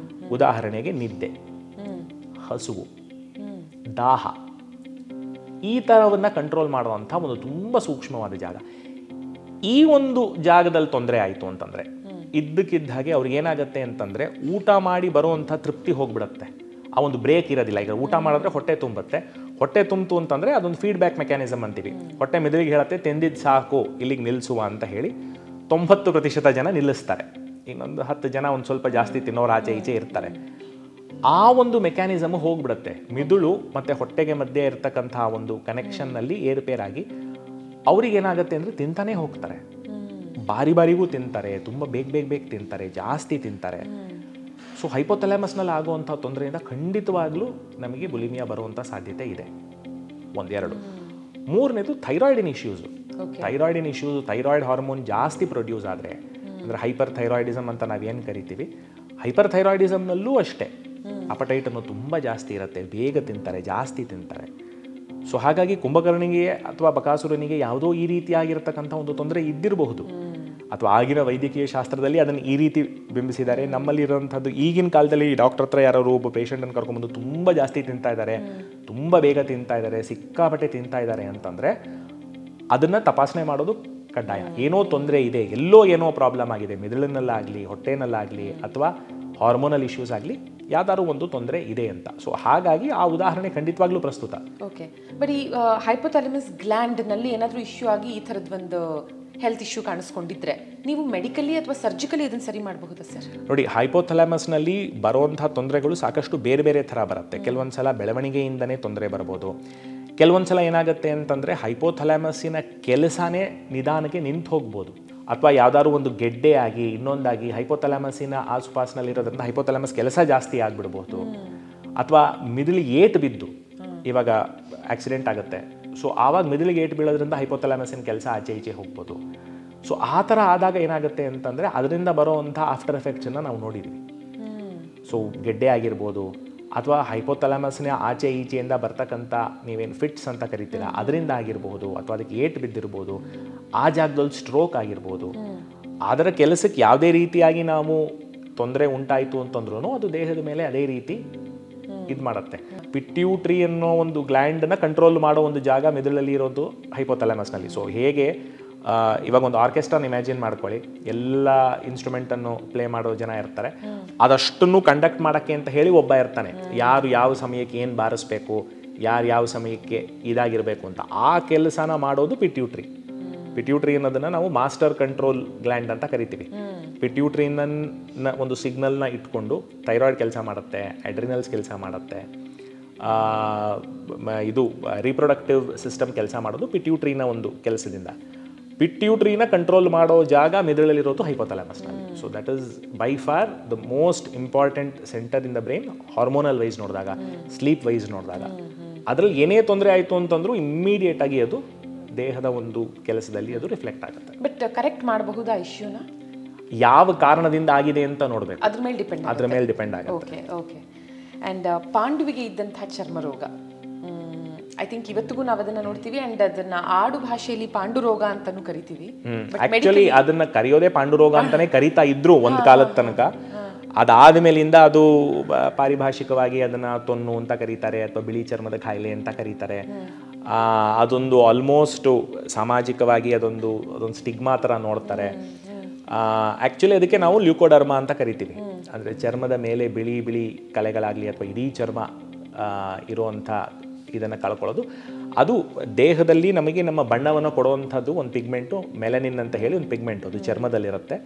ಉದಾಹರಣೆಗೆ ನಿದ್ದೆ, ಹಸುವು, ದಾಹ, ಈ ಥರವನ್ನು ಕಂಟ್ರೋಲ್ ಮಾಡುವಂಥ ಒಂದು ತುಂಬ ಸೂಕ್ಷ್ಮವಾದ ಜಾಗ. ಈ ಒಂದು ಜಾಗದಲ್ಲಿ ತೊಂದರೆ ಆಯಿತು ಅಂತಂದರೆ ಇದ್ದಕ್ಕಿದ್ದ ಹಾಗೆ ಅವ್ರಿಗೇನಾಗುತ್ತೆ ಅಂತಂದರೆ, ಊಟ ಮಾಡಿ ಬರುವಂಥ ತೃಪ್ತಿ ಹೋಗ್ಬಿಡುತ್ತೆ. ಆ ಒಂದು ಬ್ರೇಕ್ ಇರೋದಿಲ್ಲ. ಈಗ ಊಟ ಮಾಡಿದ್ರೆ ಹೊಟ್ಟೆ ತುಂಬುತ್ತೆ. ಹೊಟ್ಟೆ ತುಂಬಿತು ಅಂತಂದರೆ ಅದೊಂದು ಫೀಡ್ಬ್ಯಾಕ್ ಮೆಕ್ಯಾನಿಸಮ್ ಅಂತೀವಿ. ಹೊಟ್ಟೆ ಮೆದುಳಿಗೆ ಹೇಳುತ್ತೆ ತಿಂದಿದ್ದು ಸಾಕು, ಇಲ್ಲಿಗೆ ನಿಲ್ಲಿಸುವ ಅಂತ ಹೇಳಿ 90% ಜನ ನಿಲ್ಲಿಸ್ತಾರೆ. ಇನ್ನೊಂದು 10 ಜನ ಒಂದು ಸ್ವಲ್ಪ ಜಾಸ್ತಿ ತಿನ್ನೋರು ಆಚೆ ಈಚೆ ಇರ್ತಾರೆ. ಆ ಒಂದು ಮೆಕ್ಯಾನಿಸಮ್ ಹೋಗ್ಬಿಡುತ್ತೆ. ಮಿದುಳು ಮತ್ತು ಹೊಟ್ಟೆಗೆ ಮಧ್ಯೆ ಇರ್ತಕ್ಕಂಥ ಒಂದು ಕನೆಕ್ಷನ್ನಲ್ಲಿ ಏರುಪೇರಾಗಿ ಅವ್ರಿಗೇನಾಗುತ್ತೆ ಅಂದರೆ ತಿಂತಾನೇ ಹೋಗ್ತಾರೆ. ಬಾರಿಗೂ ತಿಂತಾರೆ, ತುಂಬ ಬೇಗ ತಿಂತಾರೆ, ಜಾಸ್ತಿ ತಿಂತಾರೆ. ಸೊ ಹೈಪೋಥಾಲಮಸ್ನಲ್ಲಿ ಆಗುವಂಥ ತೊಂದರೆಯಿಂದ ಖಂಡಿತವಾಗ್ಲೂ ನಮಗೆ ಬುಲಿಮಿಯಾ ಬರುವಂಥ ಸಾಧ್ಯತೆ ಇದೆ. 1-2. ಮೂರನೇದು ಥೈರಾಯ್ಡಿನ್ ಇಶ್ಯೂಸು. ಥೈರಾಯ್ಡ್ ಹಾರ್ಮೋನ್ ಜಾಸ್ತಿ ಪ್ರೊಡ್ಯೂಸ್ ಆದರೆ, ಅಂದರೆ ಹೈಪರ್ ಥೈರಾಯ್ಡಿಸಮ್ ಅಂತ ನಾವೇನು ಕರಿತೀವಿ, ಹೈಪರ್ ಥೈರಾಯ್ಡಿಸಮ್ನಲ್ಲೂ ಅಷ್ಟೇ ಅಪಟೈಟನ್ನು ತುಂಬ ಜಾಸ್ತಿ ಇರುತ್ತೆ, ಬೇಗ ತಿಂತಾರೆ, ಜಾಸ್ತಿ ತಿಂತಾರೆ. ಸೊ ಹಾಗಾಗಿ ಕುಂಭಕರ್ಣಿಗೆ ಅಥವಾ ಬಕಾಸುರನಿಗೆ ಯಾವುದೋ ಈ ರೀತಿಯಾಗಿರ್ತಕ್ಕಂಥ ಒಂದು ತೊಂದರೆ ಇದ್ದಿರಬಹುದು. ಅಥವಾ ಆಗಿನ ವೈದ್ಯಕೀಯ ಶಾಸ್ತ್ರದಲ್ಲಿ ಅದನ್ನು ಈ ರೀತಿ ಬಿಂಬಿಸಿದ್ದಾರೆ. ನಮ್ಮಲ್ಲಿರುವಂಥದ್ದು ಈಗಿನ ಕಾಲದಲ್ಲಿ ಡಾಕ್ಟರ್ ಹತ್ರ ಯಾರು ಒಬ್ಬ ಪೇಷಂಟನ್ನು ಕರ್ಕೊಂಡ್ಬಂದು ತುಂಬ ಜಾಸ್ತಿ ತಿಂತಾ ಇದ್ದಾರೆ, ತುಂಬ ಬೇಗ ತಿಂತಾ ಇದ್ದಾರೆ, ಸಿಕ್ಕಾಪಟ್ಟೆ ತಿಂತಾ ಇದ್ದಾರೆ ಅಂತಂದರೆ ಅದನ್ನು ತಪಾಸಣೆ ಮಾಡೋದು ಕಡ್ಡಾಯ. ಏನೋ ತೊಂದರೆ ಇದೆ, ಎಲ್ಲೋ ಏನೋ ಪ್ರಾಬ್ಲಮ್ ಆಗಿದೆ, ಮೆದುಳಿನಲ್ಲಾಗಲಿ ಹೊಟ್ಟೆನಲ್ಲಾಗಲಿ ಅಥವಾ ಹಾರ್ಮೋನಲ್ ಇಶ್ಯೂಸ್ ಆಗಲಿ ಯಾವ್ದಾದ್ರು ಒಂದು ತೊಂದರೆ ಇದೆ ಅಂತ. ಸೊ ಹಾಗಾಗಿ ಆ ಉದಾಹರಣೆ ಖಂಡಿತವಾಗ್ಲೂ ಪ್ರಸ್ತುತ. ಓಕೆ, ಬಟ್ ಈ ಹೈಪೋಥಾಲಮಸ್ ಗ್ಲ್ಯಾಂಡ್ನಲ್ಲಿ ಏನಾದರೂ ಇಶ್ಯೂ ಆಗಿ ಈ ಥರದ್ದು ಒಂದು ಹೆಲ್ತ್ ಇಶ್ಯೂ ಕಾಣಿಸ್ಕೊಂಡಿದ್ರೆ ನೀವು ಮೆಡಿಕಲಿ ಅಥವಾ ಸರ್ಜಿಕಲಿ ಇದನ್ನು ಸರಿ ಮಾಡಬಹುದಾ ಸರ್? ನೋಡಿ, ಹೈಪೋಥಾಲಮಸ್ನಲ್ಲಿ ಬರುವಂಥ ತೊಂದರೆಗಳು ಸಾಕಷ್ಟು ಬೇರೆ ಬೇರೆ ಥರ ಬರುತ್ತೆ. ಕೆಲವೊಂದು ಸಲ ಬೆಳವಣಿಗೆಯಿಂದನೇ ತೊಂದರೆ ಬರ್ಬೋದು. ಕೆಲವೊಂದು ಸಲ ಏನಾಗುತ್ತೆ ಅಂತಂದರೆ ಹೈಪೋಥಾಲಮಸ್ಸಿನ ಕೆಲಸನೇ ನಿಧಾನಕ್ಕೆ ನಿಂತು ಹೋಗ್ಬೋದು, ಅಥವಾ ಯಾವುದಾದ್ರು ಒಂದು ಗೆಡ್ಡೆ ಆಗಿ ಇನ್ನೊಂದಾಗಿ ಹೈಪೋಥಾಲಮಸ್ಸಿನ ಆಸುಪಾಸಿನಲ್ಲಿರೋದ್ರಿಂದ ಹೈಪೋಥಾಲಮಸ್ ಕೆಲಸ ಜಾಸ್ತಿ ಆಗಿಬಿಡ್ಬೋದು. ಅಥವಾ ಮಿದುಳಿಗೆ ಏಟು ಬಿದ್ದು, ಇವಾಗ ಆಕ್ಸಿಡೆಂಟ್ ಆಗುತ್ತೆ, ಸೊ ಆವಾಗ ಮಿದುಳಿಗೆ ಏಟು ಬೀಳೋದ್ರಿಂದ ಹೈಪೋಥಾಲಮಸ್ಸಿನ ಕೆಲಸ ಆಚೆ ಈಚೆ ಹೋಗ್ಬೋದು. ಸೊ ಆ ಥರ ಆದಾಗ ಏನಾಗುತ್ತೆ ಅಂತಂದರೆ ಅದರಿಂದ ಬರೋವಂಥ ಆಫ್ಟರ್ ಎಫೆಕ್ಟ್ಸನ್ನು ನಾವು ನೋಡಿದ್ವಿ. ಸೊ ಗೆಡ್ಡೆ ಆಗಿರ್ಬೋದು, ಅಥವಾ ಹೈಪೋಥಾಲಮಸ್ನ ಆಚೆ ಈಚೆಯಿಂದ ಬರ್ತಕ್ಕಂಥ ನೀವೇನು ಫಿಟ್ಸ್ ಅಂತ ಕರಿತೀರ ಅದರಿಂದ ಆಗಿರ್ಬೋದು, ಅಥವಾ ಅದಕ್ಕೆ ಏಟು ಬಿದ್ದಿರ್ಬೋದು, ಆ ಜಾಗದಲ್ಲಿ ಸ್ಟ್ರೋಕ್ ಆಗಿರ್ಬೋದು. ಅದರ ಕೆಲಸಕ್ಕೆ ಯಾವುದೇ ರೀತಿಯಾಗಿ ನಾವು ತೊಂದರೆ ಉಂಟಾಯಿತು ಅಂತಂದ್ರೂ ಅದು ದೇಹದ ಮೇಲೆ ಅದೇ ರೀತಿ ಇದು ಮಾಡುತ್ತೆ. ಪಿಟ್ಯೂಟ್ರಿ ಅನ್ನೋ ಒಂದು ಗ್ಲ್ಯಾಂಡನ್ನ ಕಂಟ್ರೋಲ್ ಮಾಡೋ ಒಂದು ಜಾಗ ಮೆದುಳಲ್ಲಿ ಇರೋದು ಹೈಪೋಥಾಲಮಸ್ನಲ್ಲಿ. ಸೊ ಹೇಗೆ ಇವಾಗ ಒಂದು ಆರ್ಕೆಸ್ಟ್ರಾನ ಇಮ್ಯಾಜಿನ್ ಮಾಡ್ಕೊಳ್ಳಿ, ಎಲ್ಲ ಇನ್ಸ್ಟ್ರೂಮೆಂಟನ್ನು ಪ್ಲೇ ಮಾಡೋ ಜನ ಇರ್ತಾರೆ, ಅದಷ್ಟನ್ನು ಕಂಡಕ್ಟ್ ಮಾಡೋಕ್ಕೆ ಅಂತ ಹೇಳಿ ಒಬ್ಬ ಇರ್ತಾನೆ, ಯಾರು ಯಾವ ಸಮಯಕ್ಕೆ ಏನು ಬಾರಿಸ್ಬೇಕು, ಯಾರು ಯಾವ ಸಮಯಕ್ಕೆ ಇದಾಗಿರಬೇಕು ಅಂತ. ಆ ಕೆಲಸನ ಮಾಡೋದು ಪಿಟ್ಯೂಟ್ರಿ. ಪಿಟ್ಯೂಟ್ರಿ ಅನ್ನೋದನ್ನು ನಾವು ಮಾಸ್ಟರ್ ಕಂಟ್ರೋಲ್ ಗ್ಲ್ಯಾಂಡ್ ಅಂತ ಕರಿತೀವಿ. ಪಿಟ್ಯೂಟ್ರಿನ ಒಂದು ಸಿಗ್ನಲ್ನ ಇಟ್ಕೊಂಡು ಥೈರಾಯ್ಡ್ ಕೆಲಸ ಮಾಡುತ್ತೆ, ಅಡ್ರಿನಲ್ಸ್ ಕೆಲಸ ಮಾಡುತ್ತೆ, ಇದು ರೀಪ್ರೊಡಕ್ಟಿವ್ ಸಿಸ್ಟಮ್ ಕೆಲಸ ಮಾಡೋದು ಪಿಟ್ಯೂಟ್ರಿನ ಒಂದು ಕೆಲಸದಿಂದ. ಪಿಟ್ಯೂಟ್ರಿನ ಕಂಟ್ರೋಲ್ ಮಾಡೋ ಜಾಗ ಮೆದುಳಲ್ಲಿರೋದು ಹೈಪೋಥಾಲಮಸ್ನಲ್ಲಿ. So that is by far the most important centre in the brain. Hormonal wise ನೋಡಿದಾಗ, ಸ್ಲೀಪ್ ವೈಸ್ ನೋಡಿದಾಗ ಅದರಲ್ಲಿ ಏನೇ ತೊಂದರೆ ಆಯಿತು ಅಂತಂದ್ರೂ ಇಮ್ಮಿಡಿಯೇಟ್ ಆಗಿ ಅದು ದೇಹದ ಒಂದು ಕೆಲಸದಲ್ಲಿ ಅದು ರಿಫ್ಲೆಕ್ಟ್ ಆಗುತ್ತೆ. ಬಟ್ ಕರೆಕ್ಟ್ ಮಾಡಬಹುದಾ ಇಶ್ಯೂನ? ಯಾವ ಕಾರಣದಿಂದ ಆಗಿದೆ ಅಂತ ನೋಡಬೇಕು, ಅದ್ರ ಮೇಲೆ ಡಿಪೆಂಡ್ ಆಗುತ್ತೆ. Okay okay. ಆ್ಯಂಡ್ ಪಾಂಡುವಿಗೆ ಇದ್ದಂತಹ ಚರ್ಮ ರೋಗ, ಐ ಥಿಂಕ್ ಇವತ್ತಿಗೂ ನಾವು ಅದನ್ನ ನೋಡ್ತೀವಿ. ಅಂಡ್ ಅದನ್ನ ಆಡು ಭಾಷೆಯಲ್ಲಿ ಪಾಂಡುರೋಗ ಅಂತಾನೂ ಕರಿತೀವಿ. ಆಕ್ಚುಲಿ ಅದನ್ನ ಕರೆಯೋದೇ ಪಾಂಡುರೋಗ ಅಂತಾನೆ ಕರಿತಾ ಇದ್ರು ಒಂದು ಕಾಲದ ತನಕ. ಅದಾದ ಮೇಲಿಂದ ಅದು ಪಾರಿಭಾಷಿಕವಾಗಿ ಅದನ್ನ ತೊನ್ನು ಅಂತ ಕರೀತಾರೆ, ಅಥವಾ ಬಿಳಿ ಚರ್ಮದ ಕಾಯಿಲೆ ಅಂತ ಕರೀತಾರೆ. ಅದೊಂದು ಆಲ್ಮೋಸ್ಟ್ ಸಾಮಾಜಿಕವಾಗಿ ಅದೊಂದು ಸ್ಟಿಗ್ಮಾ ಥರ ನೋಡ್ತಾರೆ. ಆ್ಯಕ್ಚುಲಿ ಅದಕ್ಕೆ ನಾವು ಲ್ಯೂಕೋಡರ್ಮಾ ಅಂತ ಕರಿತೀವಿ. ಅಂದರೆ ಚರ್ಮದ ಮೇಲೆ ಬಿಳಿ ಬಿಳಿ ಕಲೆಗಳಾಗಲಿ ಅಥವಾ ಇಡೀ ಚರ್ಮ ಇರುವಂಥ ಇದನ್ನು ಕಳ್ಕೊಳ್ಳೋದು. ಅದು ದೇಹದಲ್ಲಿ ನಮಗೆ ನಮ್ಮ ಬಣ್ಣವನ್ನು ಕೊಡುವಂಥದ್ದು ಒಂದು ಪಿಗ್ಮೆಂಟು, ಮೆಲನಿನ್ ಅಂತ ಹೇಳಿ ಒಂದು ಪಿಗ್ಮೆಂಟ್ ಅದು ಚರ್ಮದಲ್ಲಿರುತ್ತೆ.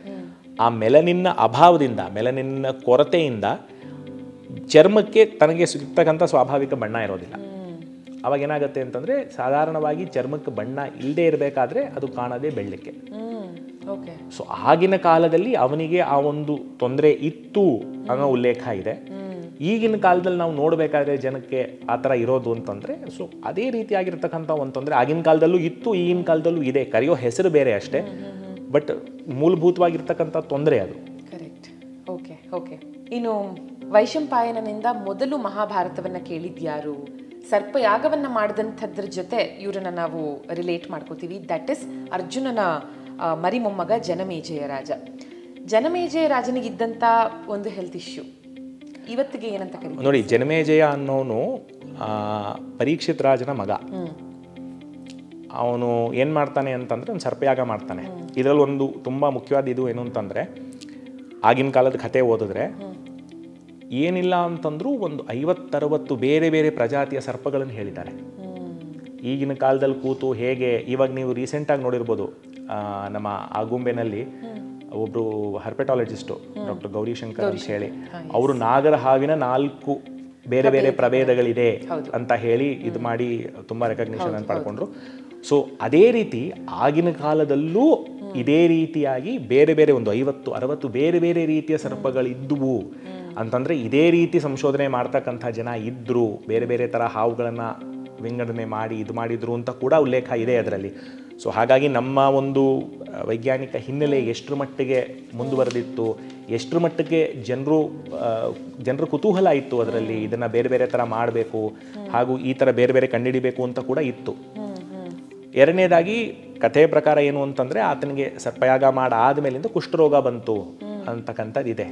ಆ ಮೆಲನಿನ್ನ ಅಭಾವದಿಂದ, ಮೆಲನಿನ್ನ ಕೊರತೆಯಿಂದ ಚರ್ಮಕ್ಕೆ ತನಗೆ ಸಿಗ್ತಕ್ಕಂಥ ಸ್ವಾಭಾವಿಕ ಬಣ್ಣ ಇರೋದಿಲ್ಲ. ಅವಾಗ ಏನಾಗುತ್ತೆ ಅಂತಂದರೆ ಸಾಧಾರಣವಾಗಿ ಚರ್ಮಕ್ಕೆ ಬಣ್ಣ ಇಲ್ಲದೆ ಇರಬೇಕಾದ್ರೆ ಅದು ಕಾಣದೇ ಬೆಳ್ಳಕ್ಕೆ. ಸೊ ಆಗಿನ ಕಾಲದಲ್ಲಿ ಅವನಿಗೆ ಆ ಒಂದು ತೊಂದರೆ ಇತ್ತು ಅನ್ನೋ ಉಲ್ಲೇಖ ಇದೆ. ಈಗಿನ ಕಾಲದಲ್ಲಿ ನಾವು ನೋಡಬೇಕಾದ್ರೆ ಜನಕ್ಕೆ ಆ ಥರ ಇರೋದು ಅಂತಂದರೆ ಸೊ ಅದೇ ರೀತಿಯಾಗಿರ್ತಕ್ಕಂಥ ಒಂದು ತೊಂದರೆ ಆಗಿನ ಕಾಲದಲ್ಲೂ ಇತ್ತು, ಈಗಿನ ಕಾಲದಲ್ಲೂ ಇದೆ. ಕರೆಯೋ ಹೆಸರು ಬೇರೆ ಅಷ್ಟೇ, ಬಟ್ ಮೂಲಭೂತವಾಗಿರ್ತಕ್ಕಂಥ ತೊಂದರೆ ಅದು. ಕರೆಕ್ಟ್. Okay okay. ಇನ್ನು ವೈಶಂಪಾಯನನಿಂದ ಮೊದಲು ಮಹಾಭಾರತವನ್ನು ಕೇಳಿದ್ಯಾರು? ಸರ್ಪಯಾಗವನ್ನು ಮಾಡಿದಂಥದ್ರ ಜೊತೆ ಇವರನ್ನ ನಾವು ರಿಲೇಟ್ ಮಾಡ್ಕೋತೀವಿ. ದಟ್ ಇಸ್ ಅರ್ಜುನನ ಮರಿಮೊಮ್ಮಗ ಜನಮೇಜಯ ರಾಜ. ಜನಮೇಜಯ ರಾಜನಿಗಿದ್ದಂಥ ಒಂದು ಹೆಲ್ತ್ ಇಶ್ಯೂ ಇವತ್ತಿಗೆ ಏನಂತ ಕರೀತೀವಿ ನೋಡಿ. ಜನಮೇಜಯ ಅನ್ನೋನು ಪರೀಕ್ಷಿತ್ ರಾಜನ ಮಗ. ಅವನು ಏನು ಮಾಡ್ತಾನೆ ಅಂತಂದರೆ ಒಂದು ಸರ್ಪಯಾಗ ಮಾಡ್ತಾನೆ. ಇದರಲ್ಲಿ ಒಂದು ತುಂಬ ಮುಖ್ಯವಾದ ಇದು ಏನು ಅಂತಂದರೆ, ಆಗಿನ ಕಾಲದ ಕಥೆ ಓದಿದ್ರೆ ಏನಿಲ್ಲ ಅಂತಂದ್ರೂ ಒಂದು 50-60 ಬೇರೆ ಬೇರೆ ಪ್ರಜಾತಿಯ ಸರ್ಪಗಳನ್ನು ಹೇಳಿದ್ದಾರೆ. ಈಗಿನ ಕಾಲದಲ್ಲಿ ಕೂತು ಹೇಗೆ ಇವಾಗ ನೀವು ರೀಸೆಂಟಾಗಿ ನೋಡಿರ್ಬೋದು, ನಮ್ಮ ಆಗುಂಬೆನಲ್ಲಿ ಒಬ್ಬರು ಹರ್ಪೆಟಾಲಜಿಸ್ಟು ಡಾಕ್ಟರ್ ಗೌರಿಶಂಕರ್ ಅಂತ ಹೇಳಿ, ಅವರು ನಾಗರ ಹಾವಿನ 4 ಬೇರೆ ಬೇರೆ ಪ್ರಭೇದಗಳಿದೆ ಅಂತ ಹೇಳಿ ಇದು ಮಾಡಿ ತುಂಬ ರೆಕಗ್ನಿಷನ್ ಅಂತ ಪಡ್ಕೊಂಡ್ರು. ಸೊ ಅದೇ ರೀತಿ ಆಗಿನ ಕಾಲದಲ್ಲೂ ಇದೇ ರೀತಿಯಾಗಿ ಬೇರೆ ಬೇರೆ ಒಂದು 50-60 ಬೇರೆ ಬೇರೆ ರೀತಿಯ ಸರ್ಪಗಳಿದ್ದುವು ಅಂತಂದರೆ ಇದೇ ರೀತಿ ಸಂಶೋಧನೆ ಮಾಡ್ತಕ್ಕಂಥ ಜನ ಇದ್ದರು. ಬೇರೆ ಬೇರೆ ಥರ ಹಾವುಗಳನ್ನು ವಿಂಗಡಣೆ ಮಾಡಿ ಇದು ಮಾಡಿದ್ರು ಅಂತ ಕೂಡ ಉಲ್ಲೇಖ ಇದೆ ಅದರಲ್ಲಿ. ಸೊ ಹಾಗಾಗಿ ನಮ್ಮ ಒಂದು ವೈಜ್ಞಾನಿಕ ಹಿನ್ನೆಲೆ ಎಷ್ಟರ ಮಟ್ಟಿಗೆ ಮುಂದುವರೆದಿತ್ತು, ಎಷ್ಟರ ಮಟ್ಟಿಗೆ ಜನರ ಕುತೂಹಲ ಇತ್ತು ಅದರಲ್ಲಿ, ಇದನ್ನು ಬೇರೆ ಬೇರೆ ಥರ ಮಾಡಬೇಕು ಹಾಗೂ ಈ ಥರ ಬೇರೆ ಬೇರೆ ಕಂಡುಹಿಡಿಬೇಕು ಅಂತ ಕೂಡ ಇತ್ತು. ಎರಡನೇದಾಗಿ ಕಥೆಯ ಪ್ರಕಾರ ಏನು ಅಂತಂದರೆ ಆತನಿಗೆ ಸರ್ಪಯಾಗ ಮಾಡಾದ್ಮೇಲಿಂದ ಕುಷ್ಠರೋಗ ಬಂತು ಅಂತಕ್ಕಂಥದ್ದಿದೆ.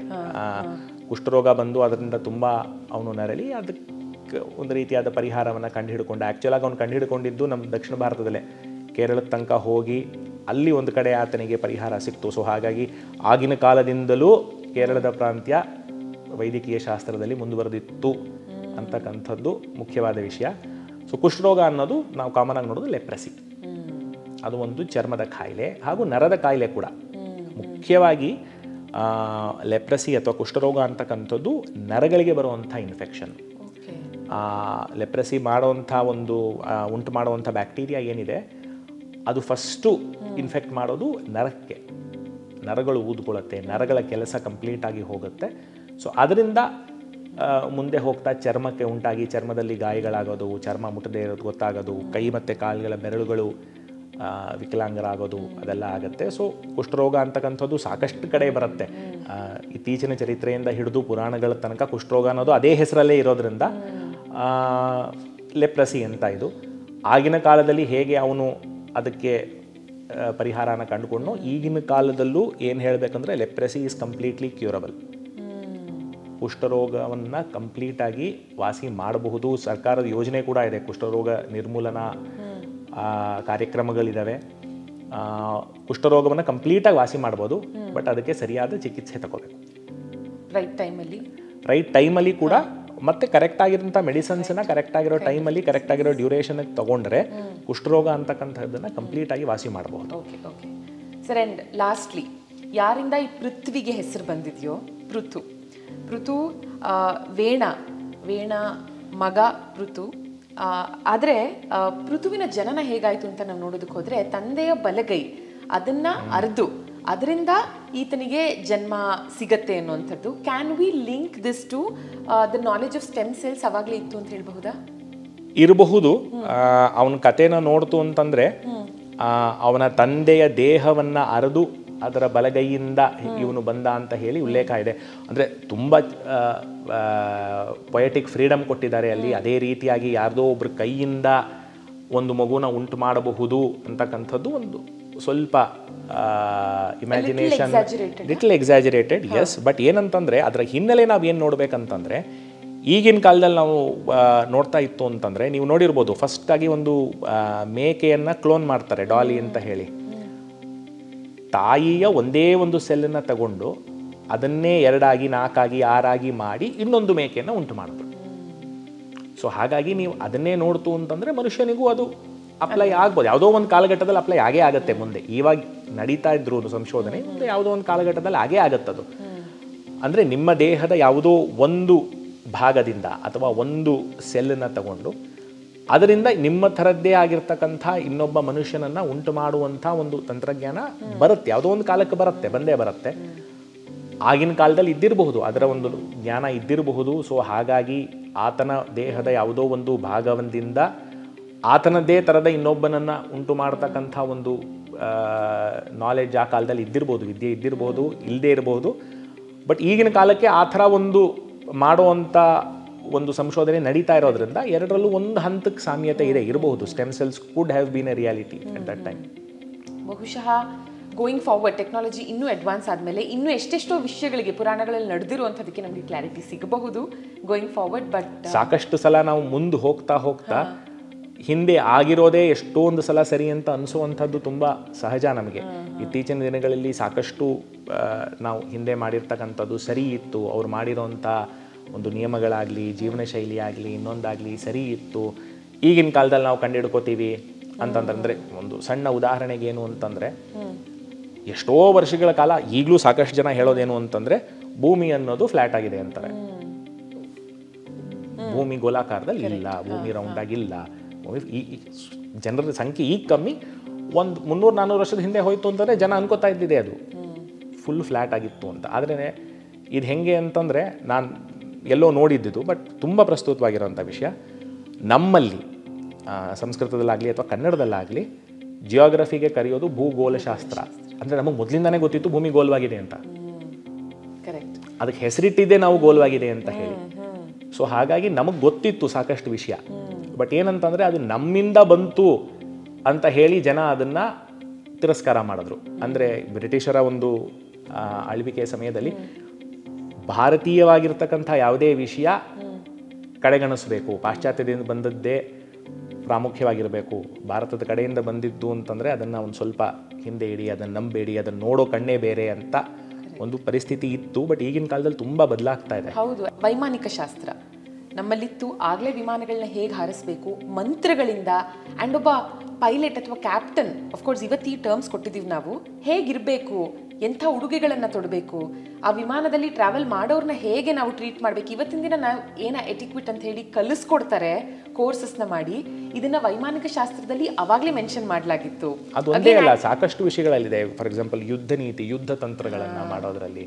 ಕುಷ್ಠರೋಗ ಬಂದು ಅದರಿಂದ ತುಂಬ ಅವನು ನರಳಿ ಅದಕ್ಕೆ ಒಂದು ರೀತಿಯಾದ ಪರಿಹಾರವನ್ನು ಕಂಡುಹಿಡ್ಕೊಂಡ. ಆ್ಯಕ್ಚುಲಾಗಿ ಅವನು ಕಂಡುಹಿಡ್ಕೊಂಡಿದ್ದು ನಮ್ಮ ದಕ್ಷಿಣ ಭಾರತದಲ್ಲೇ ಕೇರಳದ ತನಕ ಹೋಗಿ ಅಲ್ಲಿ ಒಂದು ಕಡೆ ಆತನಿಗೆ ಪರಿಹಾರ ಸಿಕ್ತು. ಸೊ ಹಾಗಾಗಿ ಆಗಿನ ಕಾಲದಿಂದಲೂ ಕೇರಳದ ಪ್ರಾಂತ್ಯ ವೈದ್ಯಕೀಯ ಶಾಸ್ತ್ರದಲ್ಲಿ ಮುಂದುವರೆದಿತ್ತು ಅಂತಕ್ಕಂಥದ್ದು ಮುಖ್ಯವಾದ ವಿಷಯ. ಸೊ ಕುಷ್ಠರೋಗ ಅನ್ನೋದು ನಾವು ಕಾಮನ್ ಆಗಿ ನೋಡೋದು ಲೆಪ್ರಸಿ, ಅದು ಒಂದು ಚರ್ಮದ ಕಾಯಿಲೆ ಹಾಗೂ ನರದ ಕಾಯಿಲೆ ಕೂಡ. ಮುಖ್ಯವಾಗಿ ಲೆಪ್ರಸಿ ಅಥವಾ ಕುಷ್ಠರೋಗ ಅಂತಕ್ಕಂಥದ್ದು ನರಗಳಿಗೆ ಬರುವಂಥ ಇನ್ಫೆಕ್ಷನ್. ಲೆಪ್ರಸಿ ಮಾಡುವಂಥ ಒಂದು ಉಂಟು ಮಾಡುವಂಥ ಬ್ಯಾಕ್ಟೀರಿಯಾ ಏನಿದೆ ಅದು ಫಸ್ಟು ಇನ್ಫೆಕ್ಟ್ ಮಾಡೋದು ನರಕ್ಕೆ. ನರಗಳು ಊದ್ಕೊಳ್ಳುತ್ತೆ, ನರಗಳ ಕೆಲಸ ಕಂಪ್ಲೀಟಾಗಿ ಹೋಗುತ್ತೆ. ಸೊ ಅದರಿಂದ ಮುಂದೆ ಹೋಗ್ತಾ ಚರ್ಮಕ್ಕೆ ಉಂಟಾಗಿ ಚರ್ಮದಲ್ಲಿ ಗಾಯಗಳಾಗೋದು, ಚರ್ಮ ಮುಟ್ಟದೇ ಇರೋದು ಗೊತ್ತಾಗೋದು, ಕೈ ಮತ್ತು ಕಾಲುಗಳ ಬೆರಳುಗಳು ವಿಕಲಾಂಗರಾಗೋದು ಅದೆಲ್ಲ ಆಗುತ್ತೆ. ಸೊ ಕುಷ್ಠರೋಗ ಅಂತಕ್ಕಂಥದ್ದು ಸಾಕಷ್ಟು ಕಡೆ ಬರುತ್ತೆ. ಇತ್ತೀಚಿನ ಚರಿತ್ರೆಯಿಂದ ಹಿಡಿದು ಪುರಾಣಗಳ ತನಕ ಕುಷ್ಠರೋಗ ಅನ್ನೋದು ಅದೇ ಹೆಸರಲ್ಲೇ ಇರೋದ್ರಿಂದ ಲೆಪ್ರಸಿ ಅಂತ ಇದು. ಆಗಿನ ಕಾಲದಲ್ಲಿ ಹೇಗೆ ಅವನು ಅದಕ್ಕೆ ಪರಿಹಾರನ ಕಂಡುಕೊಂಡು ಈಗಿನ ಕಾಲದಲ್ಲೂ ಏನು ಹೇಳಬೇಕಂದ್ರೆ ಲೆಪ್ರಸಿ ಈಸ್ ಕಂಪ್ಲೀಟ್ಲಿ ಕ್ಯೂರಬಲ್. ಕುಷ್ಠರೋಗವನ್ನು ಕಂಪ್ಲೀಟಾಗಿ ವಾಸಿ ಮಾಡಬಹುದು. ಸರ್ಕಾರದ ಯೋಜನೆ ಕೂಡ ಇದೆ, ಕುಷ್ಠರೋಗ ನಿರ್ಮೂಲನಾ ಕಾರ್ಯಕ್ರಮಗಳಿದ್ದಾವೆ. ಕುಷ್ಠರೋಗವನ್ನು ಕಂಪ್ಲೀಟಾಗಿ ವಾಸಿ ಮಾಡ್ಬೋದು, ಬಟ್ ಅದಕ್ಕೆ ಸರಿಯಾದ ಚಿಕಿತ್ಸೆ ತಗೋಬೇಕು ರೈಟ್ ಟೈಮಲ್ಲಿ ಕೂಡ. ಮತ್ತೆ ಕರೆಕ್ಟ್ ಆಗಿರೋಂಥ ಮೆಡಿಸಿನ್ಸನ್ನ ಕರೆಕ್ಟ್ ಆಗಿರೋ ಟೈಮಲ್ಲಿ ಕರೆಕ್ಟ್ ಆಗಿರೋ ಡ್ಯೂರೇಷನ್ಗೆ ತಗೊಂಡ್ರೆ ಕುಷ್ಠರೋಗ ಅಂತಕ್ಕಂಥದ್ದನ್ನು ಕಂಪ್ಲೀಟಾಗಿ ವಾಸಿ ಮಾಡಬಹುದು. ಓಕೆ ಸರ್, ಆ್ಯಂಡ್ ಲಾಸ್ಟ್ಲಿ, ಯಾರಿಂದ ಈ ಪೃಥ್ವಿಗೆ ಹೆಸರು ಬಂದಿದೆಯೋ ಪೃಥು ವೇಣ ಮಗ ಪೃಥು. ಆದರೆ ಪೃಥುವಿನ ಜನನ ಹೇಗಾಯಿತು ಅಂತ ನಾವು ನೋಡೋದಕ್ಕೆ ಹೋದರೆ ತಂದೆಯ ಬಲಗೈ ಅದನ್ನು ಅರ್ದು ಅದರಿಂದ ಈತನಿಗೆ ಜನ್ಮ ಸಿಗತ್ತೆ ಅನ್ನುವಂಥದ್ದು. Can we link this to the knowledge of stem cells ಅವಾಗಲೇ ಇತ್ತು ಅಂತ ಹೇಳಬಹುದಾ? ಇರಬಹುದು. ಅವನ ಕಥೆನ ನೋಡ್ತು ಅಂತಂದರೆ ಅವನ ತಂದೆಯ ದೇಹವನ್ನು ಅರೆದು ಅದರ ಬಲಗೈಯಿಂದ ಇವನು ಬಂದ ಅಂತ ಹೇಳಿ ಉಲ್ಲೇಖ ಇದೆ. ಅಂದರೆ ತುಂಬ ಪೊಯೆಟಿಕ್ ಫ್ರೀಡಮ್ ಕೊಟ್ಟಿದ್ದಾರೆ ಅಲ್ಲಿ. ಅದೇ ರೀತಿಯಾಗಿ ಯಾರ್ದೋ ಒಬ್ಬರ ಕೈಯಿಂದ ಒಂದು ಮಗುನ ಉಂಟು ಮಾಡಬಹುದು ಅಂತಕ್ಕಂಥದ್ದು ಒಂದು ಸ್ವಲ್ಪ imagination, little exaggerated, yes. But ಏನಂತಂದರೆ ಅದರ ಹಿನ್ನೆಲೆ ನಾವು ಏನು ನೋಡ್ಬೇಕಂತಂದರೆ ಈಗಿನ ಕಾಲದಲ್ಲಿ ನಾವು ನೋಡ್ತಾ ಇತ್ತು ಅಂತಂದರೆ ನೀವು ನೋಡಿರ್ಬೋದು, ಫಸ್ಟಾಗಿ ಒಂದು ಮೇಕೆಯನ್ನು ಕ್ಲೋನ್ ಮಾಡ್ತಾರೆ, ಡಾಲಿ ಅಂತ ಹೇಳಿ. ತಾಯಿಯ ಒಂದೇ ಒಂದು ಸೆಲ್ಲನ್ನು ತಗೊಂಡು ಅದನ್ನೇ 2 ಆಗಿ 4 ಆಗಿ 6 ಆಗಿ ಮಾಡಿ ಇನ್ನೊಂದು ಮೇಕೆಯನ್ನು ಉಂಟು ಮಾಡಿದ್ರು. ಸೊ ಹಾಗಾಗಿ ನೀವು ಅದನ್ನೇ ನೋಡ್ತು ಅಂತಂದರೆ ಮನುಷ್ಯನಿಗೂ ಅದು ಅಪ್ಲೈ ಆಗ್ಬೋದು. ಯಾವುದೋ ಒಂದು ಕಾಲಘಟ್ಟದಲ್ಲಿ ಅಪ್ಲೈ ಆಗೇ ಆಗುತ್ತೆ. ಮುಂದೆ ಇವಾಗ ನಡೀತಾ ಇದ್ರು ಸಂಶೋಧನೆ, ಮುಂದೆ ಯಾವುದೋ ಒಂದು ಕಾಲಘಟ್ಟದಲ್ಲಿ ಆಗೇ ಆಗುತ್ತದು. ಅಂದರೆ ನಿಮ್ಮ ದೇಹದ ಯಾವುದೋ ಒಂದು ಭಾಗದಿಂದ ಅಥವಾ ಒಂದು ಸೆಲ್ಲನ್ನು ತಗೊಂಡು ಅದರಿಂದ ನಿಮ್ಮ ಥರದ್ದೇ ಆಗಿರ್ತಕ್ಕಂಥ ಇನ್ನೊಬ್ಬ ಮನುಷ್ಯನನ್ನು ಉಂಟು ಮಾಡುವಂಥ ಒಂದು ತಂತ್ರಜ್ಞಾನ ಬರುತ್ತೆ, ಯಾವುದೋ ಒಂದು ಕಾಲಕ್ಕೆ ಬಂದೇ ಬರುತ್ತೆ. ಆಗಿನ ಕಾಲದಲ್ಲಿ ಇದ್ದಿರಬಹುದು, ಅದರ ಒಂದು ಜ್ಞಾನ ಇದ್ದಿರಬಹುದು. ಸೊ ಹಾಗಾಗಿ ಆತನ ದೇಹದ ಯಾವುದೋ ಒಂದು ಭಾಗದಿಂದ ಆತನದ್ದೇ ಥರದ ಇನ್ನೊಬ್ಬನನ್ನು ಉಂಟು ಮಾಡ್ತಕ್ಕಂಥ ಒಂದು ನಾಲೆಡ್ಜ್ ಆ ಕಾಲದಲ್ಲಿ ಇದ್ದಿರ್ಬೋದು, ವಿದ್ಯೆ ಇದ್ದಿರ್ಬೋದು, ಇಲ್ಲದೇ ಇರಬಹುದು. ಬಟ್ ಈಗಿನ ಕಾಲಕ್ಕೆ ಆ ಥರ ಒಂದು ಮಾಡುವಂಥ ಒಂದು ಸಂಶೋಧನೆ ನಡೀತಾ ಇರೋದ್ರಿಂದ ಎರಡರಲ್ಲೂ ಒಂದು ಹಂತಕ್ಕೆ ಸಾಮ್ಯತೆ ಇರಬಹುದು. Stem cells could have been a reality at that time. ಬಹುಶಃ ಗೋಯಿಂಗ್ ಫಾರ್ವರ್ಡ್ ಟೆಕ್ನಾಲಜಿ ಇನ್ನೂ ಅಡ್ವಾನ್ಸ್ ಆದಮೇಲೆ ಇನ್ನೂ ಎಷ್ಟೆಷ್ಟೋ ವಿಷಯಗಳಿಗೆ ಪುರಾಣಗಳಲ್ಲಿ ನಡೆದಿರುವಂಥದಕ್ಕೆ ನಮಗೆ ಕ್ಲಾರಿಟಿ ಸಿಗಬಹುದು ಗೋಯಿಂಗ್ ಫಾರ್ವರ್ಡ್. ಬಟ್ ಸಾಕಷ್ಟು ಸಲ ನಾವು ಮುಂದೆ ಹೋಗ್ತಾ ಹಿಂದೆ ಆಗಿರೋದೇ ಎಷ್ಟೊಂದು ಸಲ ಸರಿ ಅಂತ ಅನಿಸುವಂಥದ್ದು ತುಂಬ ಸಹಜ ನಮಗೆ. ಇತ್ತೀಚಿನ ದಿನಗಳಲ್ಲಿ ಸಾಕಷ್ಟು ನಾವು ಹಿಂದೆ ಮಾಡಿರ್ತಕ್ಕಂಥದ್ದು ಸರಿ ಇತ್ತು, ಅವ್ರು ಮಾಡಿರೋಂಥ ಒಂದು ನಿಯಮಗಳಾಗಲಿ, ಜೀವನ ಶೈಲಿ ಆಗಲಿ, ಇನ್ನೊಂದಾಗಲಿ ಸರಿ ಇತ್ತು. ಈಗಿನ ಕಾಲದಲ್ಲಿ ನಾವು ಕಂಡುಹಿಡ್ಕೋತೀವಿ ಅಂತಂದ್ರೆ, ಒಂದು ಸಣ್ಣ ಉದಾಹರಣೆಗೆ ಏನು ಅಂತಂದರೆ, ಎಷ್ಟೋ ವರ್ಷಗಳ ಕಾಲ ಈಗಲೂ ಸಾಕಷ್ಟು ಜನ ಹೇಳೋದೇನು ಅಂತಂದರೆ ಭೂಮಿ ಅನ್ನೋದು ಫ್ಲ್ಯಾಟ್ ಆಗಿದೆ ಅಂತಾರೆ. ಭೂಮಿ ಗೋಲಾಕಾರದಲ್ಲಿ ಇಲ್ಲ, ಭೂಮಿ ರೌಂಡಾಗಿಲ್ಲ. ಜನರ ಸಂಖ್ಯೆ ಈಗ ಕಮ್ಮಿ. ಒಂದು 300-400 ವರ್ಷದ ಹಿಂದೆ ಹೋಯ್ತು ಅಂತಂದರೆ ಜನ ಅನ್ಕೋತಾ ಇದ್ದಿದೆ ಅದು ಫುಲ್ ಫ್ಲ್ಯಾಟ್ ಆಗಿತ್ತು ಅಂತ. ಆದರೆ ಇದು ಹೆಂಗೆ ಅಂತಂದರೆ, ನಾನು ಎಲ್ಲೋ ನೋಡಿದ್ದಿದ್ದು ಬಟ್ ತುಂಬ ಪ್ರಸ್ತುತವಾಗಿರೋಂಥ ವಿಷಯ. ನಮ್ಮಲ್ಲಿ ಸಂಸ್ಕೃತದಲ್ಲಾಗಲಿ ಅಥವಾ ಕನ್ನಡದಲ್ಲಾಗಲಿ ಜಿಯೋಗ್ರಫಿಗೆ ಕರೆಯೋದು ಭೂಗೋಳಶಾಸ್ತ್ರ. ಅಂದರೆ ನಮಗೆ ಮೊದಲಿಂದಾನೇ ಗೊತ್ತಿತ್ತು ಭೂಮಿ ಗೋಲ್ವಾಗಿದೆ ಅಂತ, ಅದಕ್ಕೆ ಹೆಸರಿಟ್ಟಿದ್ದೇ ನಾವು ಗೋಲ್ವಾಗಿದೆ ಅಂತ ಹೇಳಿ. ಸೊ ಹಾಗಾಗಿ ನಮಗೆ ಗೊತ್ತಿತ್ತು ಸಾಕಷ್ಟು ವಿಷಯ. ಬಟ್ ಏನಂತಂದರೆ ಅದು ನಮ್ಮಿಂದ ಬಂತು ಅಂತ ಹೇಳಿ ಜನ ಅದನ್ನು ತಿರಸ್ಕಾರ ಮಾಡಿದ್ರು. ಅಂದರೆ ಬ್ರಿಟಿಷರ ಒಂದು ಆಳ್ವಿಕೆಯ ಸಮಯದಲ್ಲಿ ಭಾರತೀಯವಾಗಿರ್ತಕ್ಕಂಥ ಯಾವುದೇ ವಿಷಯ ಕಡೆಗಣಿಸಬೇಕು, ಪಾಶ್ಚಾತ್ಯದಿಂದ ಬಂದದ್ದೇ ಪ್ರಾಮುಖ್ಯವಾಗಿರಬೇಕು, ಭಾರತದ ಕಡೆಯಿಂದ ಬಂದಿದ್ದು ಅಂತಂದರೆ ಅದನ್ನು ಒಂದು ಸ್ವಲ್ಪ ಹಿಂದೆ ಇಡಿ, ಅದನ್ನು ನಂಬೇಡಿ, ಅದನ್ನು ನೋಡೋ ಕಣ್ಣೇ ಬೇರೆ ಅಂತ ಒಂದು ಪರಿಸ್ಥಿತಿ ಇತ್ತು. ಬಟ್ ಈಗಿನ ಕಾಲದಲ್ಲಿ ತುಂಬ ಬದಲಾಗ್ತಾ ಇದೆ. ಹೌದು, ವೈಮಾನಿಕ ಶಾಸ್ತ್ರ ನಮ್ಮಲ್ಲಿತ್ತು. ಆಗಲೇ ವಿಮಾನಗಳನ್ನ ಹೇಗೆ ಹಾರಿಸಬೇಕು ಮಂತ್ರಗಳಿಂದ, ಆ್ಯಂಡ್ ಒಬ್ಬ ಪೈಲಟ್ ಅಥವಾ ಕ್ಯಾಪ್ಟನ್, ಅಫ್ಕೋರ್ಸ್ ಇವತ್ತು ಈ ಟರ್ಮ್ಸ್ ಕೊಟ್ಟಿದ್ದೀವಿ ನಾವು, ಹೇಗಿರಬೇಕು, ಎಂಥ ಉಡುಗೆಗಳನ್ನು ತೊಡಬೇಕು, ಆ ವಿಮಾನದಲ್ಲಿ ಟ್ರಾವೆಲ್ ಮಾಡೋರನ್ನ ಹೇಗೆ ನಾವು ಟ್ರೀಟ್ ಮಾಡಬೇಕು, ಇವತ್ತಿನ ದಿನ ನಾವು ಏನ ಎಟಿಕ್ವಿಟ್ ಅಂತ ಹೇಳಿ ಕಲಿಸ್ಕೊಡ್ತಾರೆ ಕೋರ್ಸಸ್ನ ಮಾಡಿ. ಇದನ್ನ ವೈಮಾನಿಕ ಶಾಸ್ತ್ರದಲ್ಲಿ ಅವಾಗಲೇ ಮೆನ್ಷನ್ ಮಾಡಲಾಗಿತ್ತು. ಅದು ಒಂದೇ ಅಲ್ಲ, ಸಾಕಷ್ಟು ವಿಷಯಗಳಲ್ಲಿದೆ. ಫಾರ್ ಎಕ್ಸಾಂಪಲ್ ಯುದ್ಧ ನೀತಿ, ಯುದ್ಧ ತಂತ್ರಗಳನ್ನು ಮಾಡೋದ್ರಲ್ಲಿ